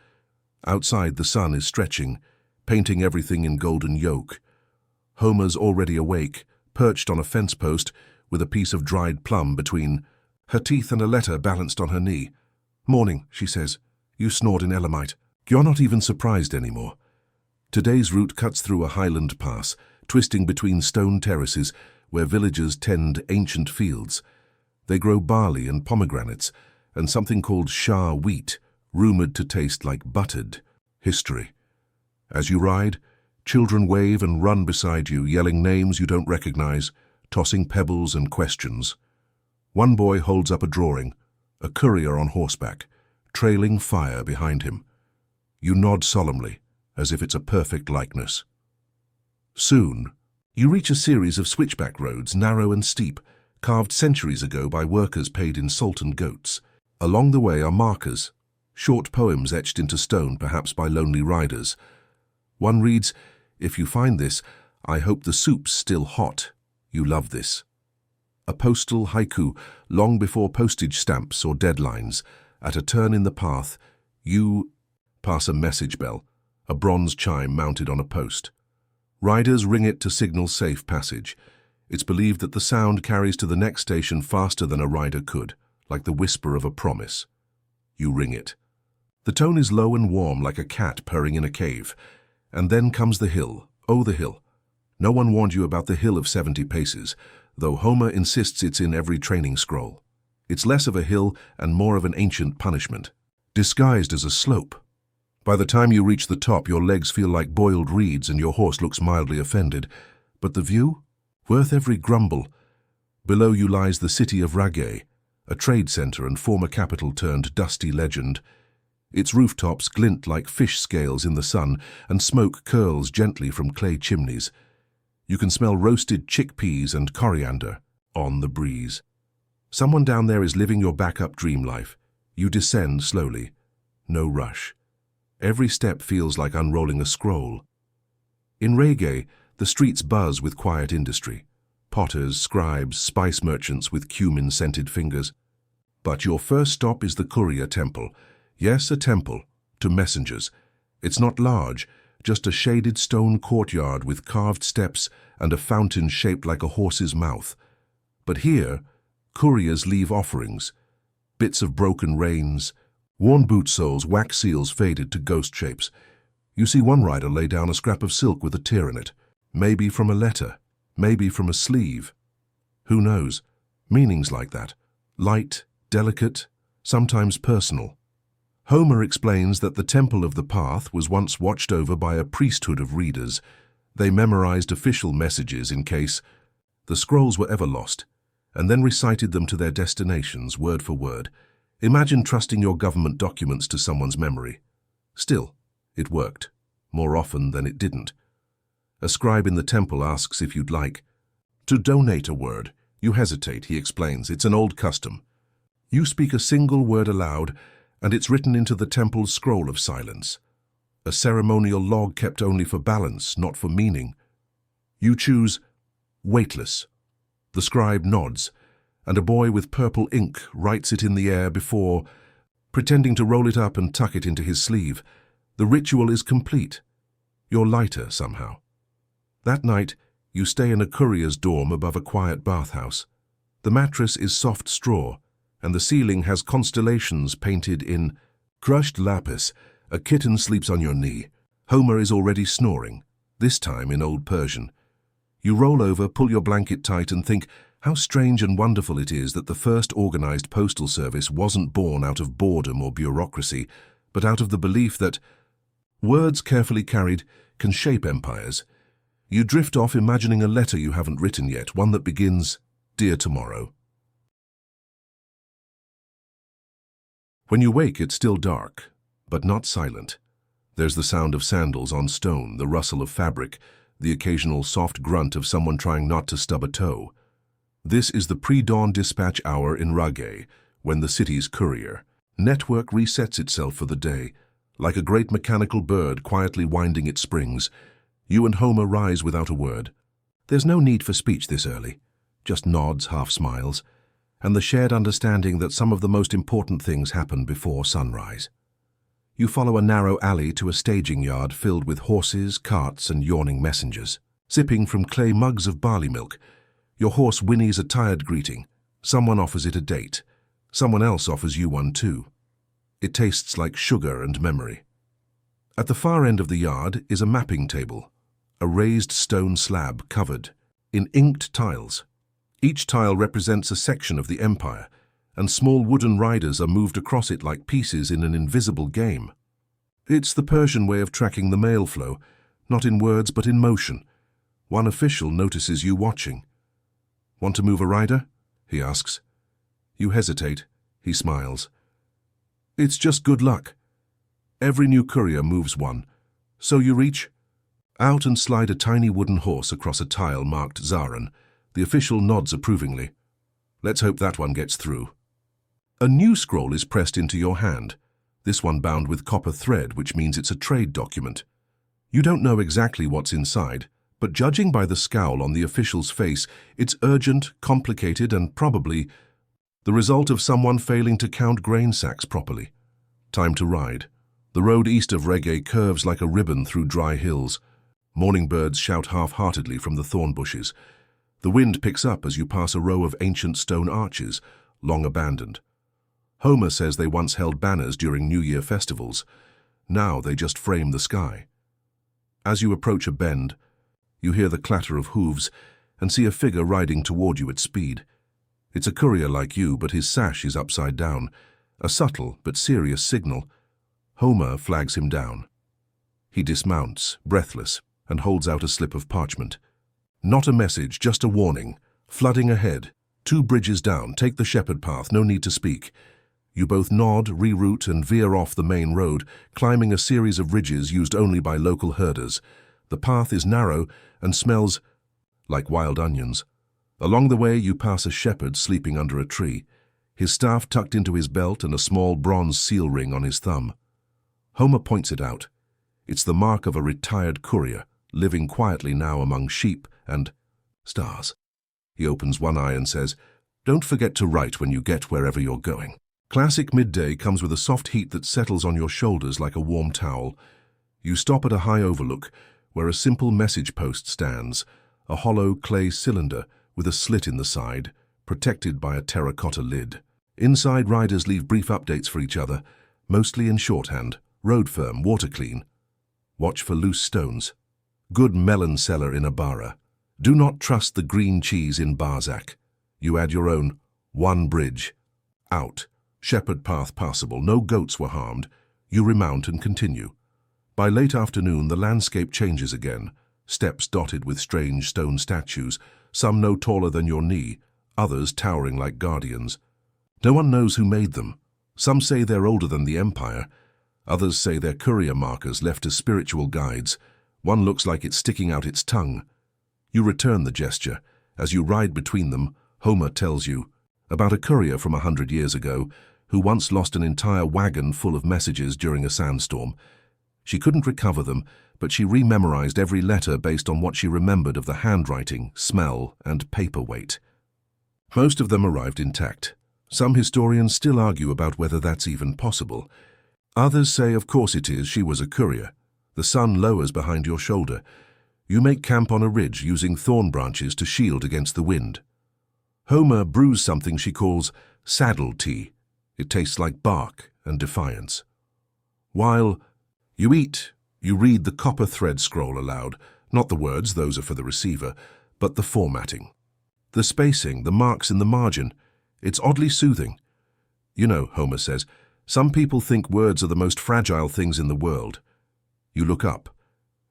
Outside, the sun is stretching, painting everything in golden yolk. Homer's already awake, perched on a fence post with a piece of dried plum between her teeth and a letter balanced on her knee. "Morning," she says. You snort in Elamite. You're not even surprised anymore. Today's route cuts through a highland pass, twisting between stone terraces where villagers tend ancient fields. They grow barley and pomegranates, and something called Shah wheat, rumored to taste like buttered history. As you ride, children wave and run beside you, yelling names you don't recognize, tossing pebbles and questions. One boy holds up a drawing, a courier on horseback, trailing fire behind him. You nod solemnly, as if it's a perfect likeness. Soon, you reach a series of switchback roads, narrow and steep, carved centuries ago by workers paid in salt and goats. Along the way are markers, short poems etched into stone, perhaps by lonely riders. One reads, "If you find this, I hope the soup's still hot. You love this." A postal haiku, long before postage stamps or deadlines. At a turn in the path, you pass a message bell, a bronze chime mounted on a post. Riders ring it to signal safe passage. It's believed that the sound carries to the next station faster than a rider could, like the whisper of a promise. You ring it. The tone is low and warm, like a cat purring in a cave. And then comes the hill. Oh, the hill. No one warned you about the hill of 70 paces, though Homer insists it's in every training scroll. It's less of a hill and more of an ancient punishment, disguised as a slope. By the time you reach the top, your legs feel like boiled reeds and your horse looks mildly offended. But the view? Worth every grumble. Below you lies the city of Ragay, a trade center and former capital turned dusty legend. Its rooftops glint like fish scales in the sun, and smoke curls gently from clay chimneys. You can smell roasted chickpeas and coriander on the breeze. Someone down there is living your backup dream life. You descend slowly. No rush. Every step feels like unrolling a scroll. In Ragay, the streets buzz with quiet industry. Potters, scribes, spice merchants with cumin-scented fingers. But your first stop is the courier temple. Yes, a temple, to messengers. It's not large, just a shaded stone courtyard with carved steps and a fountain shaped like a horse's mouth. But here, couriers leave offerings. Bits of broken reins, worn boot soles, wax seals faded to ghost shapes. You see one rider lay down a scrap of silk with a tear in it. Maybe from a letter, maybe from a sleeve. Who knows? Meanings like that. Light, delicate, sometimes personal. Homer explains that the Temple of the Path was once watched over by a priesthood of readers. They memorized official messages in case the scrolls were ever lost, and then recited them to their destinations word for word. Imagine trusting your government documents to someone's memory. Still, it worked, more often than it didn't. A scribe in the temple asks if you'd like to donate a word. You hesitate, he explains. It's an old custom. You speak a single word aloud, and it's written into the temple's scroll of silence. A ceremonial log kept only for balance, not for meaning. You choose weightless. The scribe nods, and a boy with purple ink writes it in the air before, pretending to roll it up and tuck it into his sleeve. The ritual is complete. You're lighter somehow. That night, you stay in a courier's dorm above a quiet bathhouse. The mattress is soft straw, and the ceiling has constellations painted in crushed lapis. A kitten sleeps on your knee. Homer is already snoring, this time in Old Persian. You roll over, pull your blanket tight, and think how strange and wonderful it is that the first organized postal service wasn't born out of boredom or bureaucracy, but out of the belief that words carefully carried can shape empires. You drift off imagining a letter you haven't written yet, one that begins, "Dear Tomorrow." When you wake, it's still dark, but not silent. There's the sound of sandals on stone, the rustle of fabric, the occasional soft grunt of someone trying not to stub a toe. This is the pre-dawn dispatch hour in Rageh, when the city's courier network resets itself for the day. Like a great mechanical bird quietly winding its springs, you and Homer rise without a word. There's no need for speech this early, just nods, half smiles, and the shared understanding that some of the most important things happen before sunrise. You follow a narrow alley to a staging yard filled with horses, carts, and yawning messengers. Sipping from clay mugs of barley milk, your horse whinnies a tired greeting. Someone offers it a date. Someone else offers you one too. It tastes like sugar and memory. At the far end of the yard is a mapping table, a raised stone slab covered in inked tiles. Each tile represents a section of the empire, and small wooden riders are moved across it like pieces in an invisible game. It's the Persian way of tracking the mail flow, not in words but in motion. One official notices you watching. "Want to move a rider?" he asks. You hesitate. He smiles. "It's just good luck. Every new courier moves one. So you reach out and slide a tiny wooden horse across a tile marked Zaran. The official nods approvingly. "Let's hope that one gets through." A new scroll is pressed into your hand, this one bound with copper thread, which means it's a trade document. You don't know exactly what's inside, but judging by the scowl on the official's face, it's urgent, complicated, and probably the result of someone failing to count grain sacks properly. Time to ride. The road east of Rageh curves like a ribbon through dry hills. Morning birds shout half-heartedly from the thorn bushes. The wind picks up as you pass a row of ancient stone arches, long abandoned. Homer says they once held banners during New Year festivals. Now they just frame the sky. As you approach a bend, you hear the clatter of hooves and see a figure riding toward you at speed. It's a courier like you, but his sash is upside down, a subtle but serious signal. Homer flags him down. He dismounts, breathless, and holds out a slip of parchment. Not a message, just a warning. Flooding ahead. 2 bridges down, take the shepherd path, no need to speak. You both nod, reroute, and veer off the main road, climbing a series of ridges used only by local herders. The path is narrow and smells like wild onions. Along the way, you pass a shepherd sleeping under a tree, his staff tucked into his belt and a small bronze seal ring on his thumb. Homer points it out. It's the mark of a retired courier, living quietly now among sheep and stars. He opens one eye and says, "Don't forget to write when you get wherever you're going." Classic midday comes with a soft heat that settles on your shoulders like a warm towel. You stop at a high overlook where a simple message post stands, a hollow clay cylinder with a slit in the side, protected by a terracotta lid. Inside, riders leave brief updates for each other, mostly in shorthand. "Road firm, water clean. Watch for loose stones. Good melon cellar in Abara. Do not trust the green cheese in Barzak." You add your own. One bridge. Out. Shepherd path passable. No goats were harmed. You remount and continue. By late afternoon, the landscape changes again. Steps dotted with strange stone statues, some no taller than your knee, others towering like guardians. No one knows who made them. Some say they're older than the Empire. Others say they're courier markers left as spiritual guides. One looks like it's sticking out its tongue. You return the gesture. As you ride between them, Homer tells you about a courier from 100 years ago who once lost an entire wagon full of messages during a sandstorm. She couldn't recover them, but she rememorized every letter based on what she remembered of the handwriting, smell, and paper weight. Most of them arrived intact. Some historians still argue about whether that's even possible. Others say, of course it is, she was a courier. The sun lowers behind your shoulder. You make camp on a ridge using thorn branches to shield against the wind. Homer brews something she calls saddle tea. It tastes like bark and defiance. While you eat, you read the copper thread scroll aloud, not the words, those are for the receiver, but the formatting. The spacing, the marks in the margin, it's oddly soothing. You know, Homer says, some people think words are the most fragile things in the world. You look up.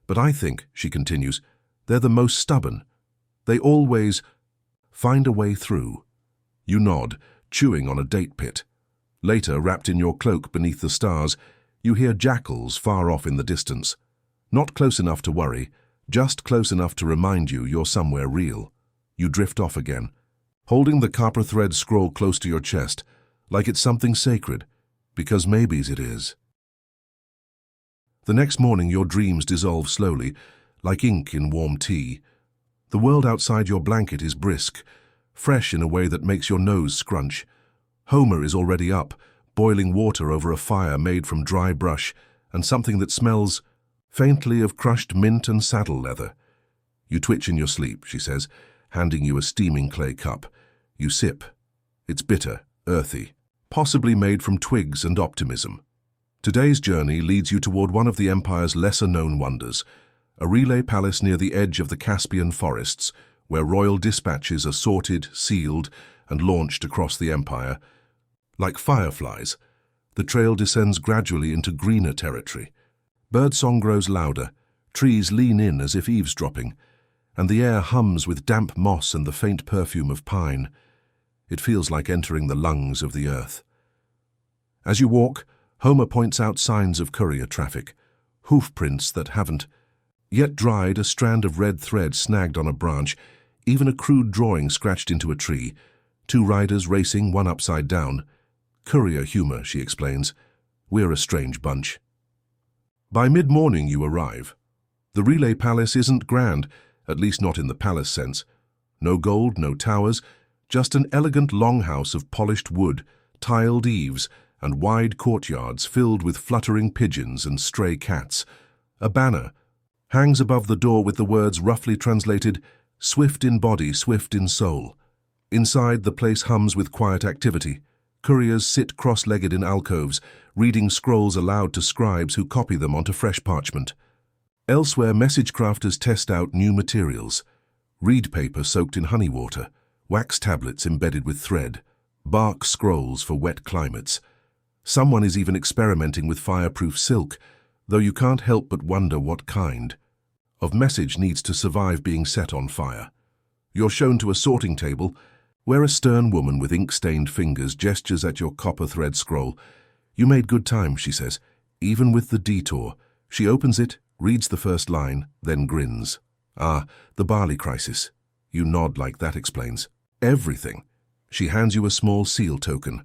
But I think, she continues, they're the most stubborn. They always find a way through. You nod, chewing on a date pit. Later, wrapped in your cloak beneath the stars, you hear jackals far off in the distance. Not close enough to worry, just close enough to remind you you're somewhere real. You drift off again, holding the copper thread scroll close to your chest, like it's something sacred, because maybe's it is. The next morning your dreams dissolve slowly, like ink in warm tea. The world outside your blanket is brisk, fresh in a way that makes your nose scrunch. Homer is already up, boiling water over a fire made from dry brush and something that smells faintly of crushed mint and saddle leather. You twitch in your sleep, she says, handing you a steaming clay cup. You sip. It's bitter, earthy, possibly made from twigs and optimism. Today's journey leads you toward one of the Empire's lesser-known wonders, a relay palace near the edge of the Caspian forests, where royal dispatches are sorted, sealed, and launched across the Empire. Like fireflies, the trail descends gradually into greener territory. Birdsong grows louder, trees lean in as if eavesdropping, and the air hums with damp moss and the faint perfume of pine. It feels like entering the lungs of the earth. As you walk, Homer points out signs of courier traffic, hoof prints that haven't yet dried, a strand of red thread snagged on a branch, even a crude drawing scratched into a tree, two riders racing, one upside down. Courier humor, she explains. We're a strange bunch. By mid-morning you arrive. The relay palace isn't grand, at least not in the palace sense. No gold, no towers, just an elegant longhouse of polished wood, tiled eaves, and wide courtyards filled with fluttering pigeons and stray cats. A banner hangs above the door with the words roughly translated, "Swift in body, swift in soul." Inside, the place hums with quiet activity. Couriers sit cross-legged in alcoves, reading scrolls aloud to scribes who copy them onto fresh parchment. Elsewhere, message crafters test out new materials. Reed paper soaked in honey water, wax tablets embedded with thread, bark scrolls for wet climates. Someone is even experimenting with fireproof silk, though you can't help but wonder what kind of message needs to survive being set on fire. You're shown to a sorting table, where a stern woman with ink-stained fingers gestures at your copper thread scroll. You made good time, she says, even with the detour. She opens it, reads the first line, then grins. Ah, the barley crisis. You nod like that explains everything. She hands you a small seal token,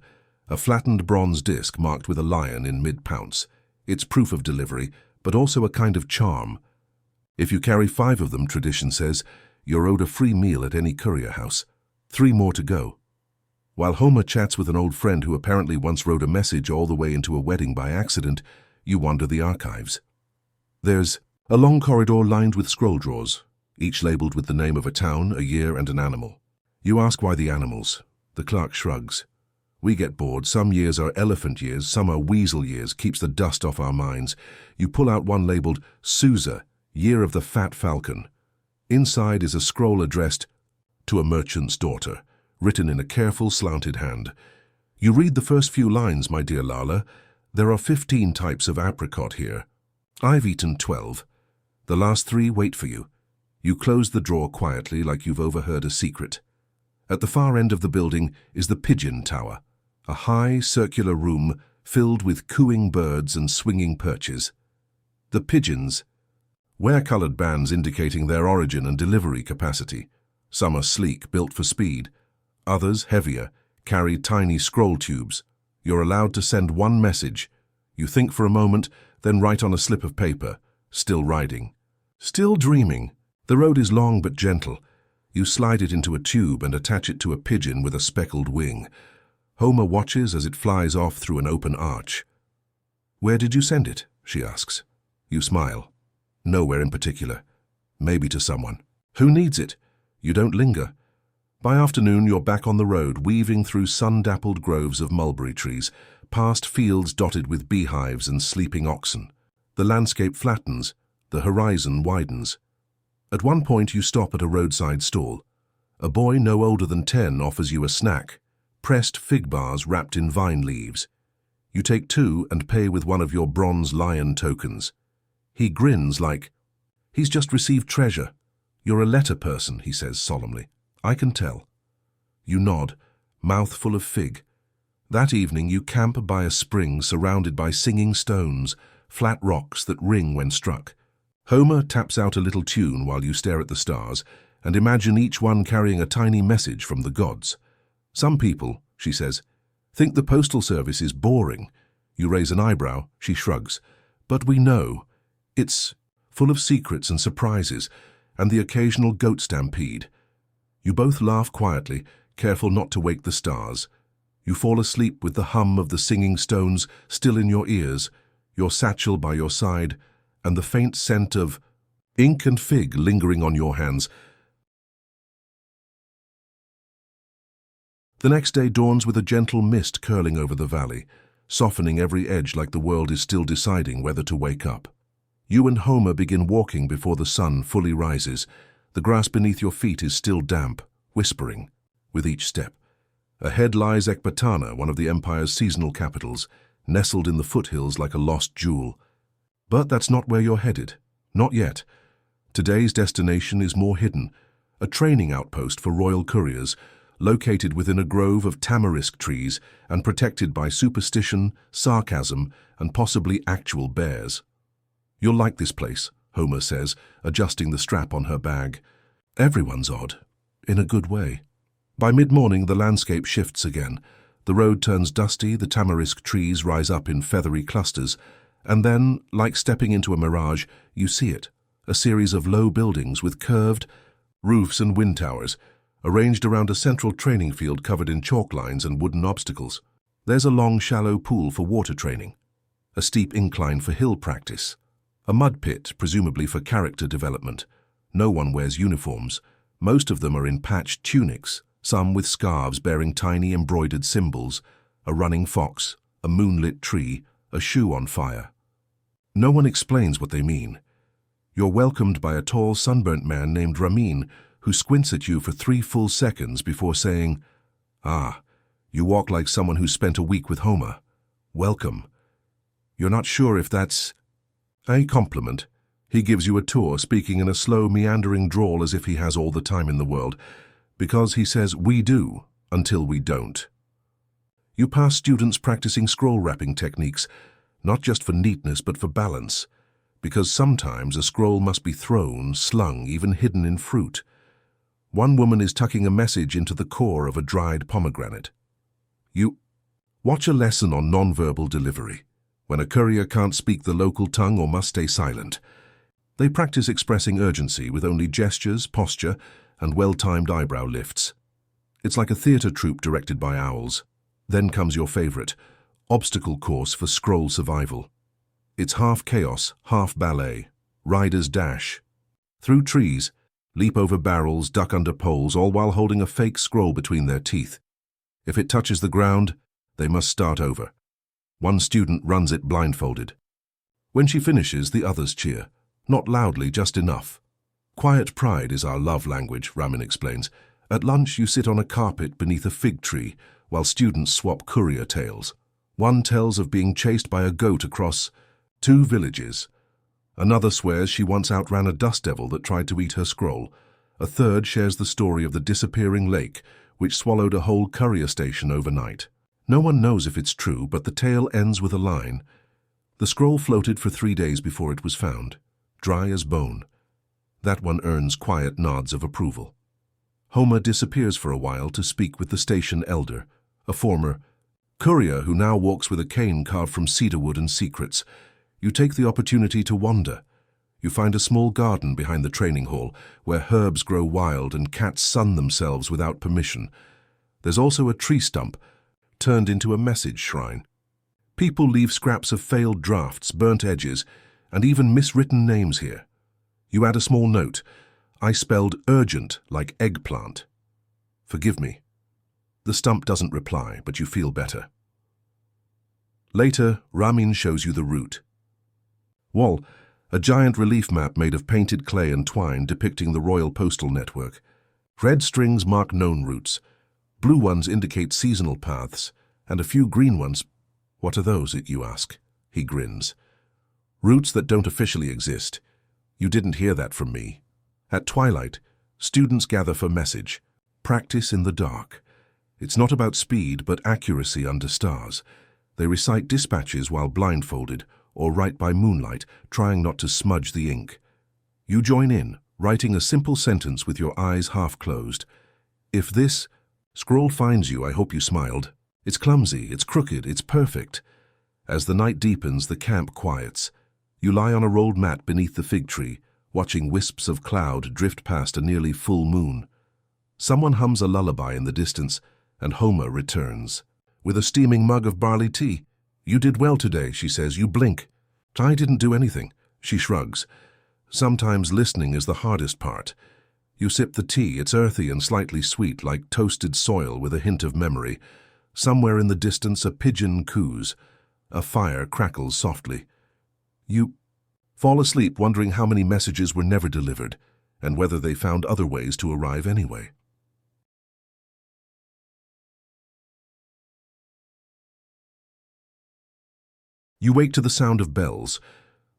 a flattened bronze disc marked with a lion in mid-pounce. It's proof of delivery, but also a kind of charm. If you carry 5 of them, tradition says, you're owed a free meal at any courier house. 3 more to go. While Homer chats with an old friend who apparently once wrote a message all the way into a wedding by accident, you wander the archives. There's a long corridor lined with scroll drawers, each labeled with the name of a town, a year, and an animal. You ask why the animals. The clerk shrugs. We get bored. Some years are elephant years, some are weasel years, keeps the dust off our minds. You pull out one labeled Susa, Year of the Fat Falcon. Inside is a scroll addressed to a merchant's daughter, written in a careful, slanted hand. You read the first few lines, my dear Lala. There are 15 types of apricot here. I've eaten 12. The last 3 wait for you. You close the drawer quietly like you've overheard a secret. At the far end of the building is the Pigeon Tower, a high, circular room filled with cooing birds and swinging perches. The pigeons wear colored bands indicating their origin and delivery capacity. Some are sleek, built for speed. Others, heavier, carry tiny scroll tubes. You're allowed to send one message. You think for a moment, then write on a slip of paper. Still riding. Still dreaming. The road is long but gentle. You slide it into a tube and attach it to a pigeon with a speckled wing. Homer watches as it flies off through an open arch. "Where did you send it?" she asks. You smile. "Nowhere in particular. Maybe to someone." "Who needs it?" You don't linger. By afternoon, you're back on the road, weaving through sun-dappled groves of mulberry trees, past fields dotted with beehives and sleeping oxen. The landscape flattens, the horizon widens. At one point, you stop at a roadside stall. A boy no older than 10 offers you a snack, pressed fig bars wrapped in vine leaves. You take 2 and pay with one of your bronze lion tokens. He grins like, "He's just received treasure." "You're a letter person," he says solemnly. "I can tell." You nod, mouth full of fig. That evening you camp by a spring surrounded by singing stones, flat rocks that ring when struck. Homer taps out a little tune while you stare at the stars and imagine each one carrying a tiny message from the gods. "Some people," she says, "think the postal service is boring." You raise an eyebrow, she shrugs. "But we know. It's full of secrets and surprises, and the occasional goat stampede." You both laugh quietly, careful not to wake the stars. You fall asleep with the hum of the singing stones still in your ears, your satchel by your side, and the faint scent of ink and fig lingering on your hands. The next day dawns with a gentle mist curling over the valley, softening every edge like the world is still deciding whether to wake up. You and Homer begin walking before the sun fully rises. The grass beneath your feet is still damp, whispering with each step. Ahead lies Ecbatana, one of the Empire's seasonal capitals, nestled in the foothills like a lost jewel. But that's not where you're headed. Not yet. Today's destination is more hidden, a training outpost for royal couriers, located within a grove of tamarisk trees and protected by superstition, sarcasm, and possibly actual bears. "You'll like this place," Homer says, adjusting the strap on her bag. Everyone's odd, in a good way. By mid-morning, the landscape shifts again. The road turns dusty, the tamarisk trees rise up in feathery clusters, and then, like stepping into a mirage, you see it, a series of low buildings with curved roofs and wind towers, arranged around a central training field covered in chalk lines and wooden obstacles. There's a long, shallow pool for water training, a steep incline for hill practice, a mud pit, presumably for character development. No one wears uniforms. Most of them are in patched tunics, some with scarves bearing tiny embroidered symbols, a running fox, a moonlit tree, a shoe on fire. No one explains what they mean. You're welcomed by a tall, sunburnt man named Ramin, who squints at you for 3 full seconds before saying, "Ah, you walk like someone who spent a week with Homer. Welcome." You're not sure if that's a compliment. He gives you a tour, speaking in a slow, meandering drawl as if he has all the time in the world, because he says we do until we don't. You pass students practicing scroll wrapping techniques, not just for neatness but for balance, because sometimes a scroll must be thrown, slung, even hidden in fruit. One woman is tucking a message into the core of a dried pomegranate. You watch a lesson on nonverbal delivery, when a courier can't speak the local tongue or must stay silent. They practice expressing urgency with only gestures, posture, and well-timed eyebrow lifts. It's like a theatre troupe directed by owls. Then comes your favorite, obstacle course for scroll survival. It's half chaos, half ballet. Riders dash through trees, leap over barrels, duck under poles, all while holding a fake scroll between their teeth. If it touches the ground, they must start over. One student runs it blindfolded. When she finishes, the others cheer. Not loudly, just enough. "Quiet pride is our love language," Ramin explains, At lunch, you sit on a carpet beneath a fig tree while students swap courier tales. One tells of being chased by a goat across 2 villages. Another swears she once outran a dust devil that tried to eat her scroll. A third shares the story of the disappearing lake, which swallowed a whole courier station overnight. No one knows if it's true, but the tale ends with a line. The scroll floated for 3 days before it was found, dry as bone. That one earns quiet nods of approval. Homer disappears for a while to speak with the station elder, a former courier who now walks with a cane carved from cedarwood and secrets. You take the opportunity to wander. You find a small garden behind the training hall where herbs grow wild and cats sun themselves without permission. There's also a tree stump turned into a message shrine. People leave scraps of failed drafts, burnt edges, and even miswritten names here. You add a small note. I spelled urgent like eggplant. Forgive me. The stump doesn't reply, but you feel better. Later, Ramin shows you the route. Wall, a giant relief map made of painted clay and twine depicting the Royal Postal network. Red strings mark known routes. Blue ones indicate seasonal paths, and a few green ones. What are those, you ask? He grins. Routes that don't officially exist. You didn't hear that from me. At twilight, students gather for message. Practice in the dark. It's not about speed, but accuracy under stars. They recite dispatches while blindfolded, or write by moonlight, trying not to smudge the ink. You join in, writing a simple sentence with your eyes half closed. If this scroll finds you, I hope you smiled. It's clumsy, it's crooked, it's perfect. As the night deepens, the camp quiets. You lie on a rolled mat beneath the fig tree, watching wisps of cloud drift past a nearly full moon. Someone hums a lullaby in the distance, and Homer returns. With a steaming mug of barley tea. You did well today, she says. You blink. I didn't do anything. She shrugs. Sometimes listening is the hardest part. You sip the tea. It's earthy and slightly sweet, like toasted soil with a hint of memory. Somewhere in the distance, a pigeon coos. A fire crackles softly. You fall asleep wondering how many messages were never delivered, and whether they found other ways to arrive anyway. You wake to the sound of bells,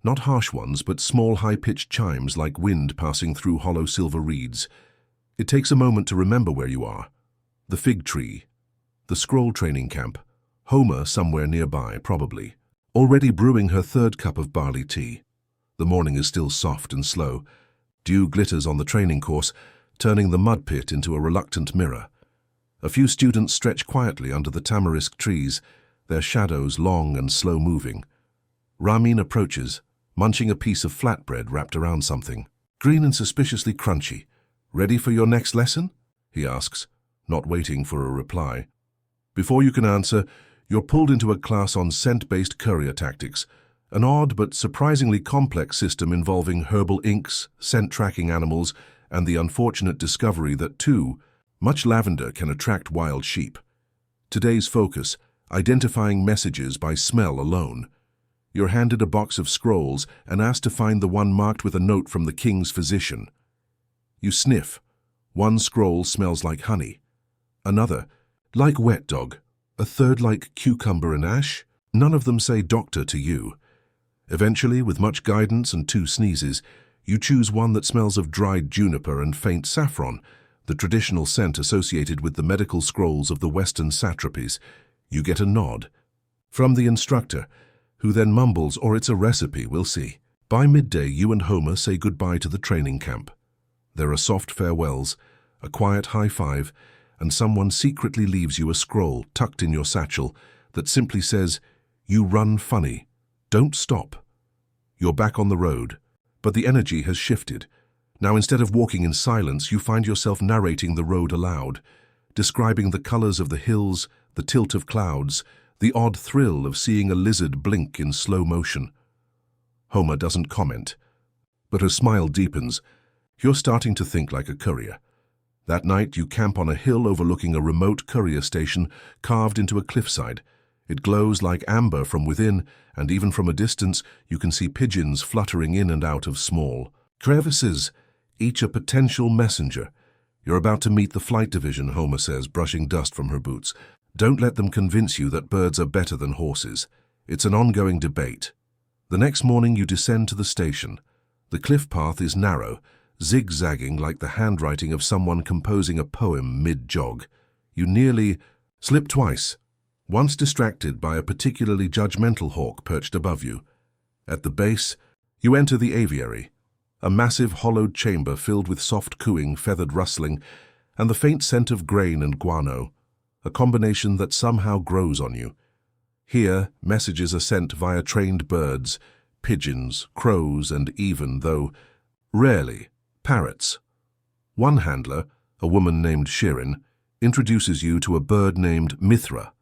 not harsh ones, but small high-pitched chimes like wind passing through hollow silver reeds. It takes a moment to remember where you are. The fig tree, the scroll training camp, Homer somewhere nearby, probably, already brewing her 3rd cup of barley tea. The morning is still soft and slow. Dew glitters on the training course, turning the mud pit into a reluctant mirror. A few students stretch quietly under the tamarisk trees, their shadows long and slow-moving. Ramin approaches, munching a piece of flatbread wrapped around something. Green and suspiciously crunchy. Ready for your next lesson? He asks, not waiting for a reply. Before you can answer, you're pulled into a class on scent-based courier tactics, an odd but surprisingly complex system involving herbal inks, scent-tracking animals, and the unfortunate discovery that, too, much lavender can attract wild sheep. Today's focus: identifying messages by smell alone. You're handed a box of scrolls and asked to find the one marked with a note from the king's physician. You sniff. One scroll smells like honey. Another, like wet dog. A third like cucumber and ash. None of them say doctor to you. Eventually, with much guidance and 2 sneezes, you choose one that smells of dried juniper and faint saffron, the traditional scent associated with the medical scrolls of the Western satrapies. You get a nod from the instructor, who then mumbles, or it's a recipe, we'll see. By midday, you and Homer say goodbye to the training camp. There are soft farewells, a quiet high five, and someone secretly leaves you a scroll tucked in your satchel that simply says, "You run funny. Don't stop." You're back on the road, but the energy has shifted. Now, instead of walking in silence, you find yourself narrating the road aloud, describing the colors of the hills, the tilt of clouds, the odd thrill of seeing a lizard blink in slow motion. Homer doesn't comment, but her smile deepens. You're starting to think like a courier. That night, you camp on a hill overlooking a remote courier station carved into a cliffside. It glows like amber from within, and even from a distance, you can see pigeons fluttering in and out of small crevices, each a potential messenger. You're about to meet the flight division, Homer says, brushing dust from her boots. Don't let them convince you that birds are better than horses. It's an ongoing debate. The next morning you descend to the station. The cliff path is narrow, zigzagging like the handwriting of someone composing a poem mid-jog. You nearly slip twice, once distracted by a particularly judgmental hawk perched above you. At the base, you enter the aviary, a massive hollowed chamber filled with soft cooing, feathered rustling, and the faint scent of grain and guano, a combination that somehow grows on you. Here, messages are sent via trained birds, pigeons, crows, and even, though rarely, parrots. One handler, a woman named Shirin, introduces you to a bird named Mithra,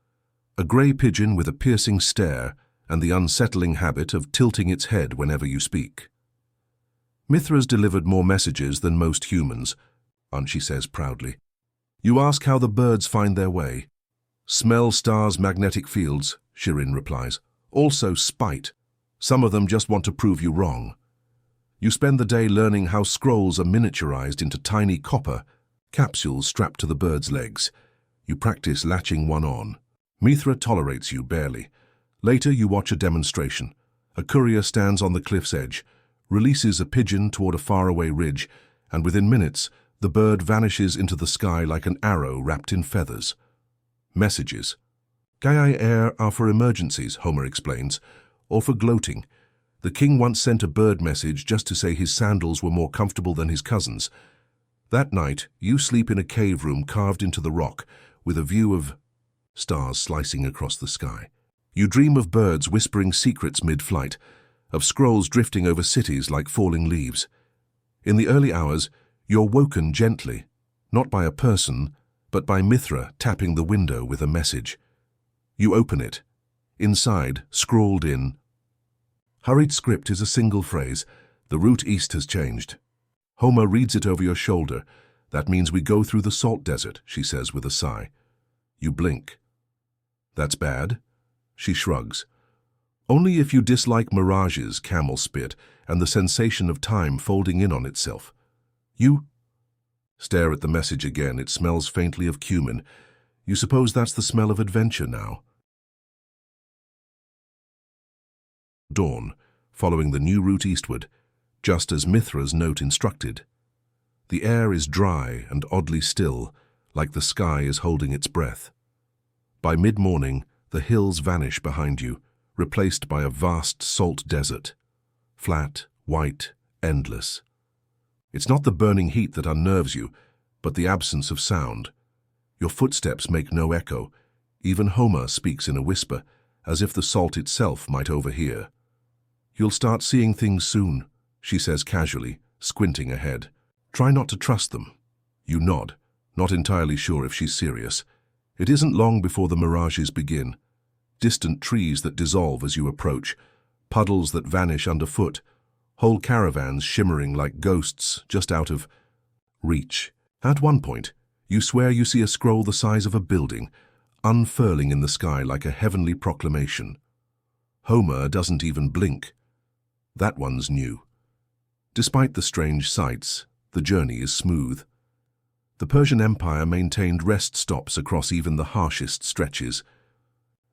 a grey pigeon with a piercing stare and the unsettling habit of tilting its head whenever you speak. Mithra's delivered more messages than most humans, Anshi says proudly. You ask how the birds find their way. Smell stars' magnetic fields, Shirin replies. Also spite. Some of them just want to prove you wrong. You spend the day learning how scrolls are miniaturized into tiny copper capsules strapped to the bird's legs. You practice latching one on. Mithra tolerates you barely. Later you watch a demonstration. A courier stands on the cliff's edge, releases a pigeon toward a faraway ridge, and within minutes the bird vanishes into the sky like an arrow wrapped in feathers. Messages. Gai air are for emergencies, Homer explains, or for gloating. The king once sent a bird message just to say his sandals were more comfortable than his cousins. That night, you sleep in a cave room carved into the rock, with a view of stars slicing across the sky. You dream of birds whispering secrets mid-flight, of scrolls drifting over cities like falling leaves. In the early hours, you're woken gently, not by a person, but by Mithra tapping the window with a message. You open it. Inside, scrawled in hurried script is a single phrase. The route east has changed. Homer reads it over your shoulder. That means we go through the salt desert, she says with a sigh. You blink. That's bad? She shrugs. Only if you dislike mirages, camel spit, and the sensation of time folding in on itself. You stare at the message again. It smells faintly of cumin. You suppose that's the smell of adventure now. Dawn, following the new route eastward, just as Mithra's note instructed. The air is dry and oddly still, like the sky is holding its breath. By mid-morning, the hills vanish behind you, replaced by a vast salt desert. Flat, white, endless. It's not the burning heat that unnerves you, but the absence of sound. Your footsteps make no echo. Even Homer speaks in a whisper, as if the salt itself might overhear. You'll start seeing things soon, she says casually, squinting ahead. Try not to trust them. You nod, not entirely sure if she's serious. It isn't long before the mirages begin. Distant trees that dissolve as you approach, puddles that vanish underfoot, whole caravans shimmering like ghosts just out of reach. At one point, you swear you see a scroll the size of a building, unfurling in the sky like a heavenly proclamation. Homer doesn't even blink. That one's new. Despite the strange sights, the journey is smooth. The Persian Empire maintained rest stops across even the harshest stretches.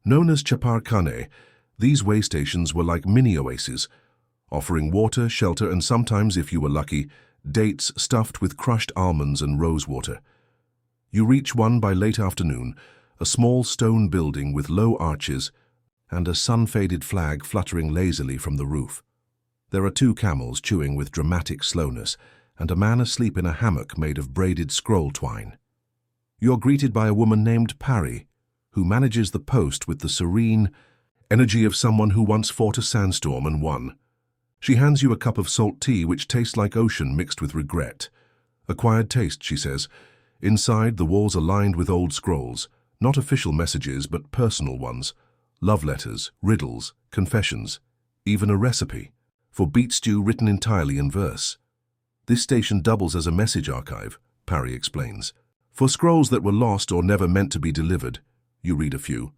Known as Chapar Khaneh, these way stations were like mini oases, offering water, shelter, and sometimes, if you were lucky, dates stuffed with crushed almonds and rosewater. You reach one by late afternoon, a small stone building with low arches and a sun-faded flag fluttering lazily from the roof. There are 2 camels chewing with dramatic slowness, and a man asleep in a hammock made of braided scroll twine. You're greeted by a woman named Pari, who manages the post with the serene energy of someone who once fought a sandstorm and won. She hands you a cup of salt tea which tastes like ocean mixed with regret. Acquired taste, she says. Inside, the walls are lined with old scrolls, not official messages but personal ones. Love letters, riddles, confessions, even a recipe for beet stew written entirely in verse. This station doubles as a message archive, Pari explains. For scrolls that were lost or never meant to be delivered, you read a few.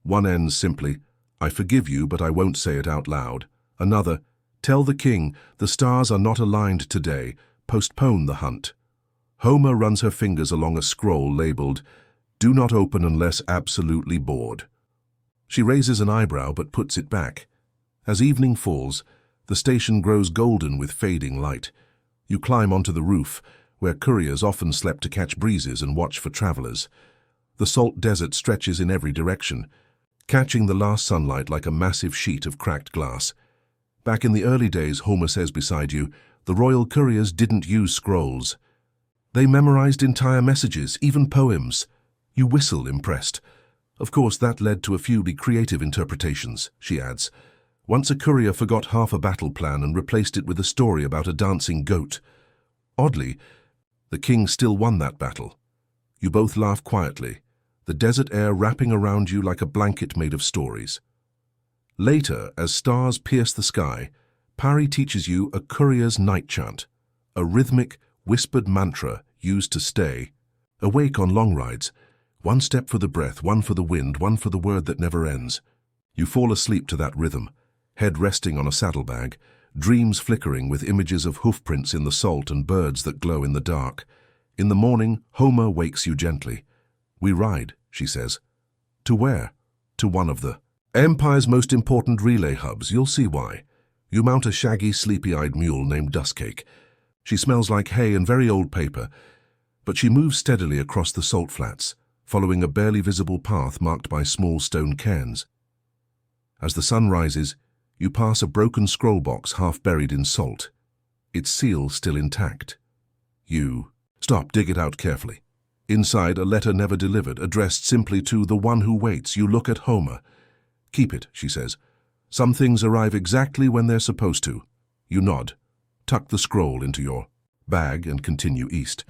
One ends simply, I forgive you, but I won't say it out loud. Another, tell the king, the stars are not aligned today, postpone the hunt. Homer runs her fingers along a scroll labeled, "Do not open unless absolutely bored." She raises an eyebrow but puts it back. As evening falls, the station grows golden with fading light. You climb onto the roof, where couriers often slept to catch breezes and watch for travelers. The salt desert stretches in every direction, catching the last sunlight like a massive sheet of cracked glass. Back in the early days, Homer says beside you, the royal couriers didn't use scrolls. They memorized entire messages, even poems. You whistle, impressed. Of course, that led to a few creative interpretations, she adds. Once a courier forgot half a battle plan and replaced it with a story about a dancing goat. Oddly, the king still won that battle. You both laugh quietly, the desert air wrapping around you like a blanket made of stories. Later, as stars pierce the sky, Pari teaches you a courier's night chant, a rhythmic, whispered mantra used to stay awake on long rides. One step for the breath, one for the wind, one for the word that never ends. You fall asleep to that rhythm, head resting on a saddlebag, dreams flickering with images of hoofprints in the salt and birds that glow in the dark. In the morning, Homer wakes you gently. "We ride," she says. "To where?" "To one of the Empire's most important relay hubs. You'll see why." You mount a shaggy, sleepy-eyed mule named Dustcake. She smells like hay and very old paper, but she moves steadily across the salt flats, following a barely visible path marked by small stone cairns. As the sun rises, you pass a broken scroll box half buried in salt, its seal still intact. You stop, dig it out carefully. Inside, a letter never delivered, addressed simply to the one who waits. You look at Homer. "Keep it," she says. "Some things arrive exactly when they're supposed to." You nod, tuck the scroll into your bag and continue east,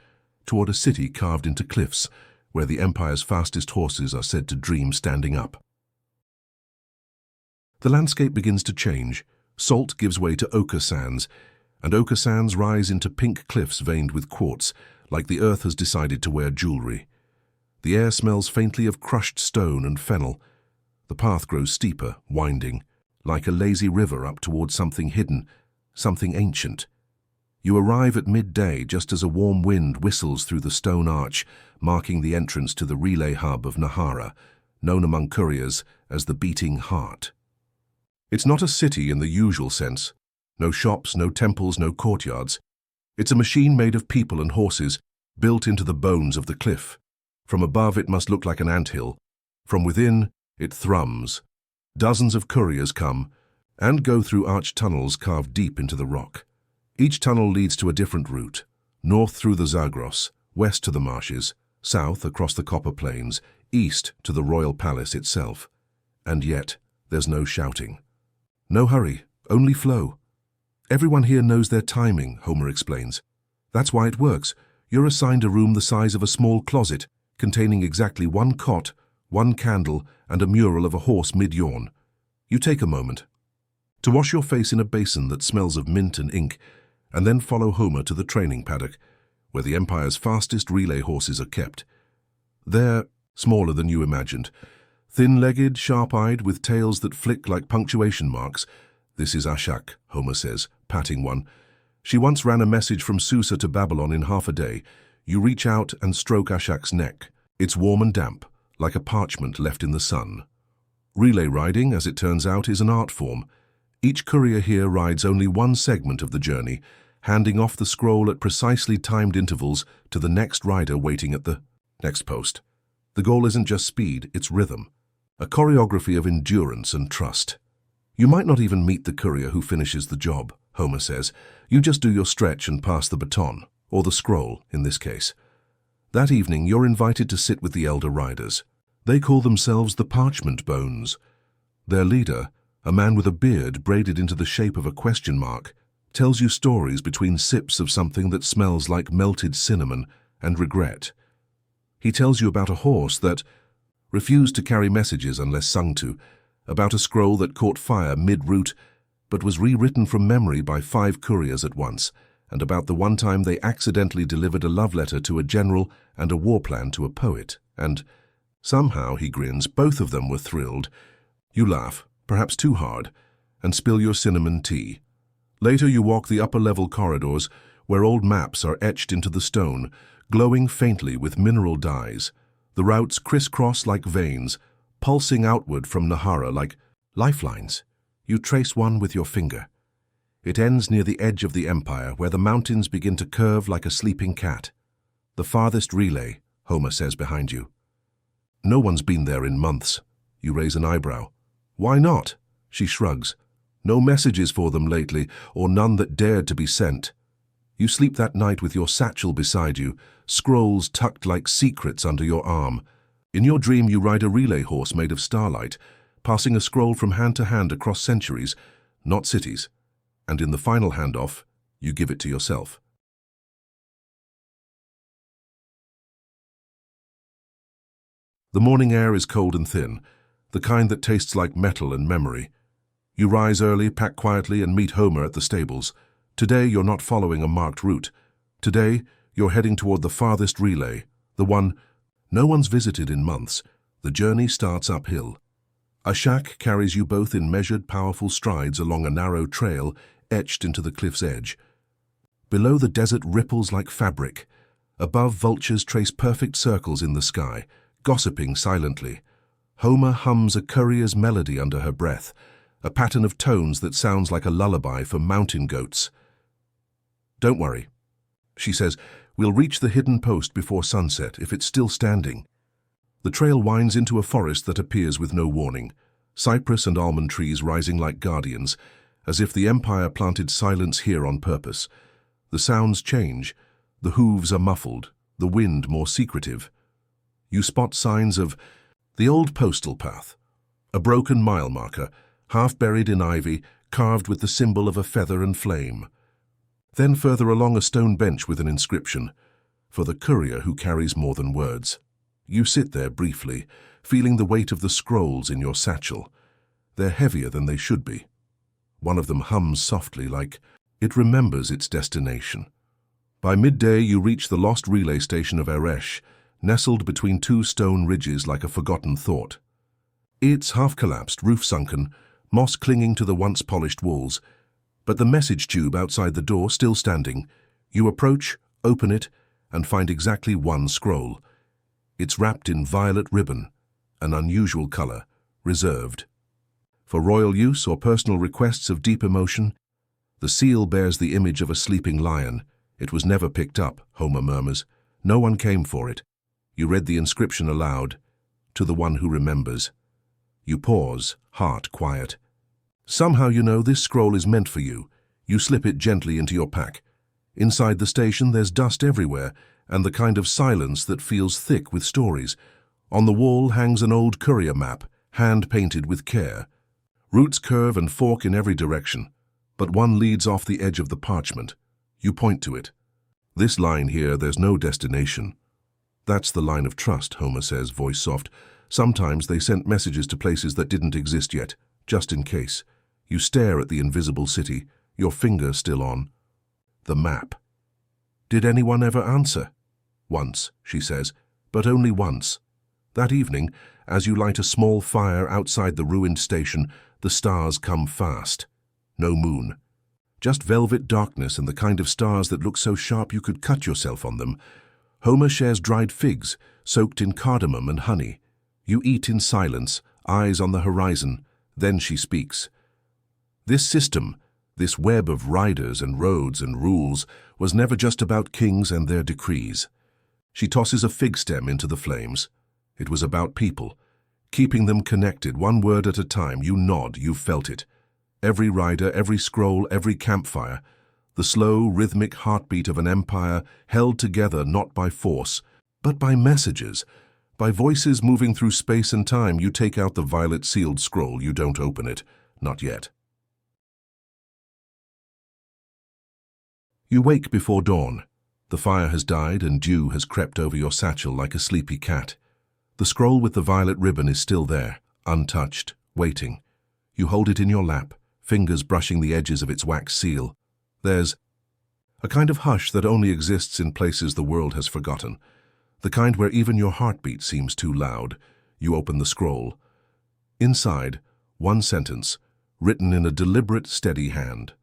toward a city carved into cliffs, where the Empire's fastest horses are said to dream standing up. The landscape begins to change. Salt gives way to ochre sands, and ochre sands rise into pink cliffs veined with quartz, like the earth has decided to wear jewelry. The air smells faintly of crushed stone and fennel. The path grows steeper, winding, like a lazy river up towards something hidden, something ancient. You arrive at midday just as a warm wind whistles through the stone arch, marking the entrance to the relay hub of Nahara, known among couriers as the Beating Heart. It's not a city in the usual sense. No shops, no temples, no courtyards. It's a machine made of people and horses, built into the bones of the cliff. From above, it must look like an anthill. From within, it thrums. Dozens of couriers come and go through arched tunnels carved deep into the rock. Each tunnel leads to a different route, north through the Zagros, west to the marshes, south across the copper plains, east to the royal palace itself. And yet, there's no shouting. No hurry, only flow. Everyone here knows their timing, Homer explains. That's why it works. You're assigned a room the size of a small closet, containing exactly one cot, one candle, and a mural of a horse mid-yawn. You take a moment to wash your face in a basin that smells of mint and ink, and then follow Homer to the training paddock, where the Empire's fastest relay horses are kept. They're smaller than you imagined. Thin-legged, sharp-eyed, with tails that flick like punctuation marks. "This is Ashak," Homer says, patting one. "She once ran a message from Susa to Babylon in half a day." You reach out and stroke Ashak's neck. It's warm and damp, like a parchment left in the sun. Relay riding, as it turns out, is an art form. Each courier here rides only one segment of the journey, handing off the scroll at precisely timed intervals to the next rider waiting at the next post. The goal isn't just speed, it's rhythm, a choreography of endurance and trust. You might not even meet the courier who finishes the job, Homer says. You just do your stretch and pass the baton, or the scroll, in this case. That evening, you're invited to sit with the elder riders. They call themselves the Parchment Bones. Their leader, a man with a beard braided into the shape of a question mark, tells you stories between sips of something that smells like melted cinnamon and regret. He tells you about a horse that refused to carry messages unless sung to, about a scroll that caught fire mid-route but was rewritten from memory by 5 couriers at once, and about the one time they accidentally delivered a love letter to a general and a war plan to a poet. And somehow, he grins, both of them were thrilled. You laugh, perhaps too hard, and spill your cinnamon tea. Later you walk the upper-level corridors where old maps are etched into the stone, glowing faintly with mineral dyes. The routes crisscross like veins, pulsing outward from Nahara like lifelines. You trace one with your finger. It ends near the edge of the empire, where the mountains begin to curve like a sleeping cat. The farthest relay, Homer says behind you. No one's been there in months. You raise an eyebrow. Why not? She shrugs. No messages for them lately, or none that dared to be sent. You sleep that night with your satchel beside you, scrolls tucked like secrets under your arm. In your dream you ride a relay horse made of starlight, passing a scroll from hand to hand across centuries, not cities. And in the final handoff, you give it to yourself. The morning air is cold and thin, the kind that tastes like metal and memory. You rise early, pack quietly, and meet Homer at the stables. Today you're not following a marked route. Today you're heading toward the farthest relay, the one no one's visited in months. The journey starts uphill. A shack carries you both in measured, powerful strides along a narrow trail etched into the cliff's edge. Below, the desert ripples like fabric. Above, vultures trace perfect circles in the sky, gossiping silently. Homer hums a courier's melody under her breath, a pattern of tones that sounds like a lullaby for mountain goats. Don't worry, she says. We'll reach the hidden post before sunset, if it's still standing. The trail winds into a forest that appears with no warning, cypress and almond trees rising like guardians, as if the empire planted silence here on purpose. The sounds change. The hooves are muffled, the wind more secretive. You spot signs of the old postal path, a broken mile marker, half buried in ivy, carved with the symbol of a feather and flame. Then further along, a stone bench with an inscription, for the courier who carries more than words. You sit there briefly, feeling the weight of the scrolls in your satchel. They're heavier than they should be. One of them hums softly, like it remembers its destination. By midday you reach the lost relay station of Eresh, nestled between two stone ridges like a forgotten thought. It's half-collapsed, roof-sunken, moss clinging to the once-polished walls, but the message tube outside the door still standing. You approach, open it, and find exactly one scroll. It's wrapped in violet ribbon, an unusual color, reserved. For royal use or personal requests of deep emotion, the seal bears the image of a sleeping lion. It was never picked up, Homer murmurs. No one came for it. You read the inscription aloud, to the one who remembers. You pause, heart quiet. Somehow you know this scroll is meant for you. You slip it gently into your pack. Inside the station there's dust everywhere, and the kind of silence that feels thick with stories. On the wall hangs an old courier map, hand-painted with care. Routes curve and fork in every direction, but one leads off the edge of the parchment. You point to it. This line here, there's no destination. That's the line of trust, Homer says, voice soft. Sometimes they sent messages to places that didn't exist yet, just in case. You stare at the invisible city, your finger still on the map. Did anyone ever answer? Once, she says, but only once. That evening, as you light a small fire outside the ruined station, the stars come fast. No moon. Just velvet darkness and the kind of stars that look so sharp you could cut yourself on them. Homer shares dried figs, soaked in cardamom and honey. You eat in silence, eyes on the horizon. Then she speaks. This system, this web of riders and roads and rules, was never just about kings and their decrees. She tosses a fig stem into the flames. It was about people, keeping them connected, one word at a time. You nod, you felt it. Every rider, every scroll, every campfire. The slow, rhythmic heartbeat of an empire held together not by force, but by messages, by voices moving through space and time. You take out the violet-sealed scroll. You don't open it. Not yet. You wake before dawn. The fire has died and dew has crept over your satchel like a sleepy cat. The scroll with the violet ribbon is still there, untouched, waiting. You hold it in your lap, fingers brushing the edges of its wax seal. There's a kind of hush that only exists in places the world has forgotten, the kind where even your heartbeat seems too loud. You open the scroll. Inside, one sentence, written in a deliberate, steady hand.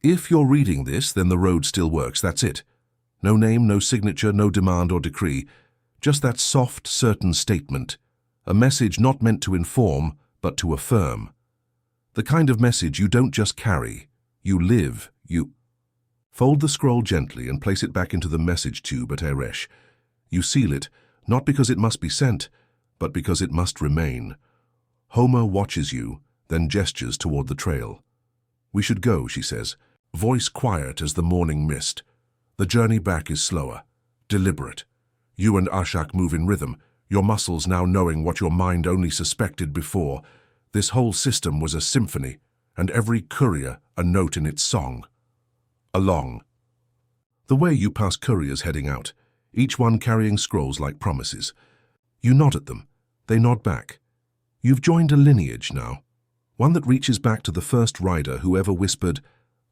If you're reading this, then the road still works, that's it. No name, no signature, no demand or decree. Just that soft, certain statement. A message not meant to inform, but to affirm. The kind of message you don't just carry. You live, you... Fold the scroll gently and place it back into the message tube at Eresh. You seal it, not because it must be sent, but because it must remain. Homer watches you, then gestures toward the trail. "We should go," she says, voice quiet as the morning mist. The journey back is slower, deliberate. You and Ashak move in rhythm, your muscles now knowing what your mind only suspected before. This whole system was a symphony, and every courier a note in its song. Along. The way you pass couriers heading out, each one carrying scrolls like promises. You nod at them. They nod back. You've joined a lineage now, one that reaches back to the first rider who ever whispered,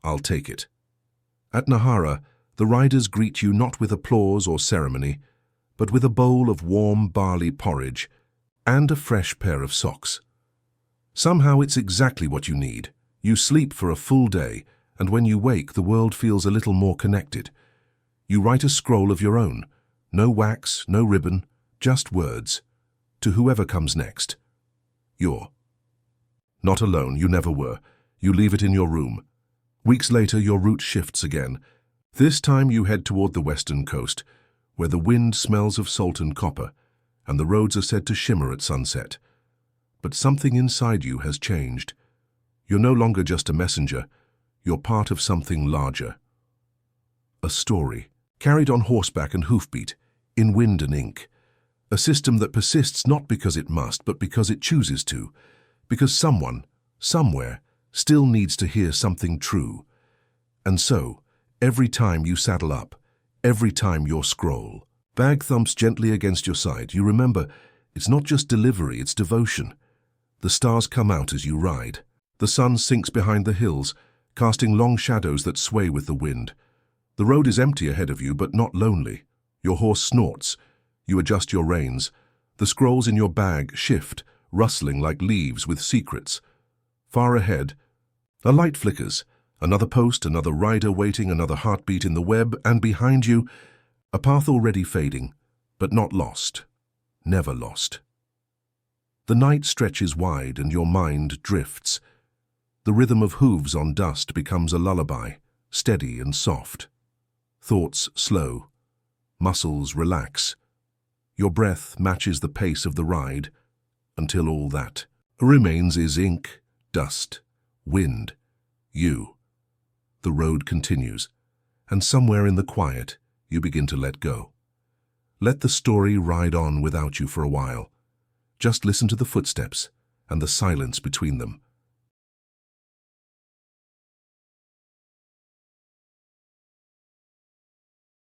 "I'll take it." At Nahara, the riders greet you not with applause or ceremony, but with a bowl of warm barley porridge and a fresh pair of socks. Somehow it's exactly what you need. You sleep for a full day, and when you wake, the world feels a little more connected. You write a scroll of your own. No wax, no ribbon, just words. To whoever comes next. You're not alone, you never were. You leave it in your room. Weeks later, your route shifts again. This time you head toward the western coast, where the wind smells of salt and copper, and the roads are said to shimmer at sunset. But something inside you has changed. You're no longer just a messenger. You're part of something larger. A story, carried on horseback and hoofbeat, in wind and ink. A system that persists not because it must, but because it chooses to. Because someone, somewhere, still needs to hear something true. And so, every time you saddle up, every time your scroll, bag thumps gently against your side, you remember, it's not just delivery, it's devotion. The stars come out as you ride. The sun sinks behind the hills, casting long shadows that sway with the wind. The road is empty ahead of you, but not lonely. Your horse snorts. You adjust your reins. The scrolls in your bag shift, rustling like leaves with secrets. Far ahead, a light flickers. Another post, another rider waiting, another heartbeat in the web, and behind you, a path already fading, but not lost. Never lost. The night stretches wide and your mind drifts. The rhythm of hooves on dust becomes a lullaby, steady and soft. Thoughts slow. Muscles relax. Your breath matches the pace of the ride, until all that remains is ink, dust, wind, you. The road continues, and somewhere in the quiet, you begin to let go. Let the story ride on without you for a while. Just listen to the footsteps and the silence between them.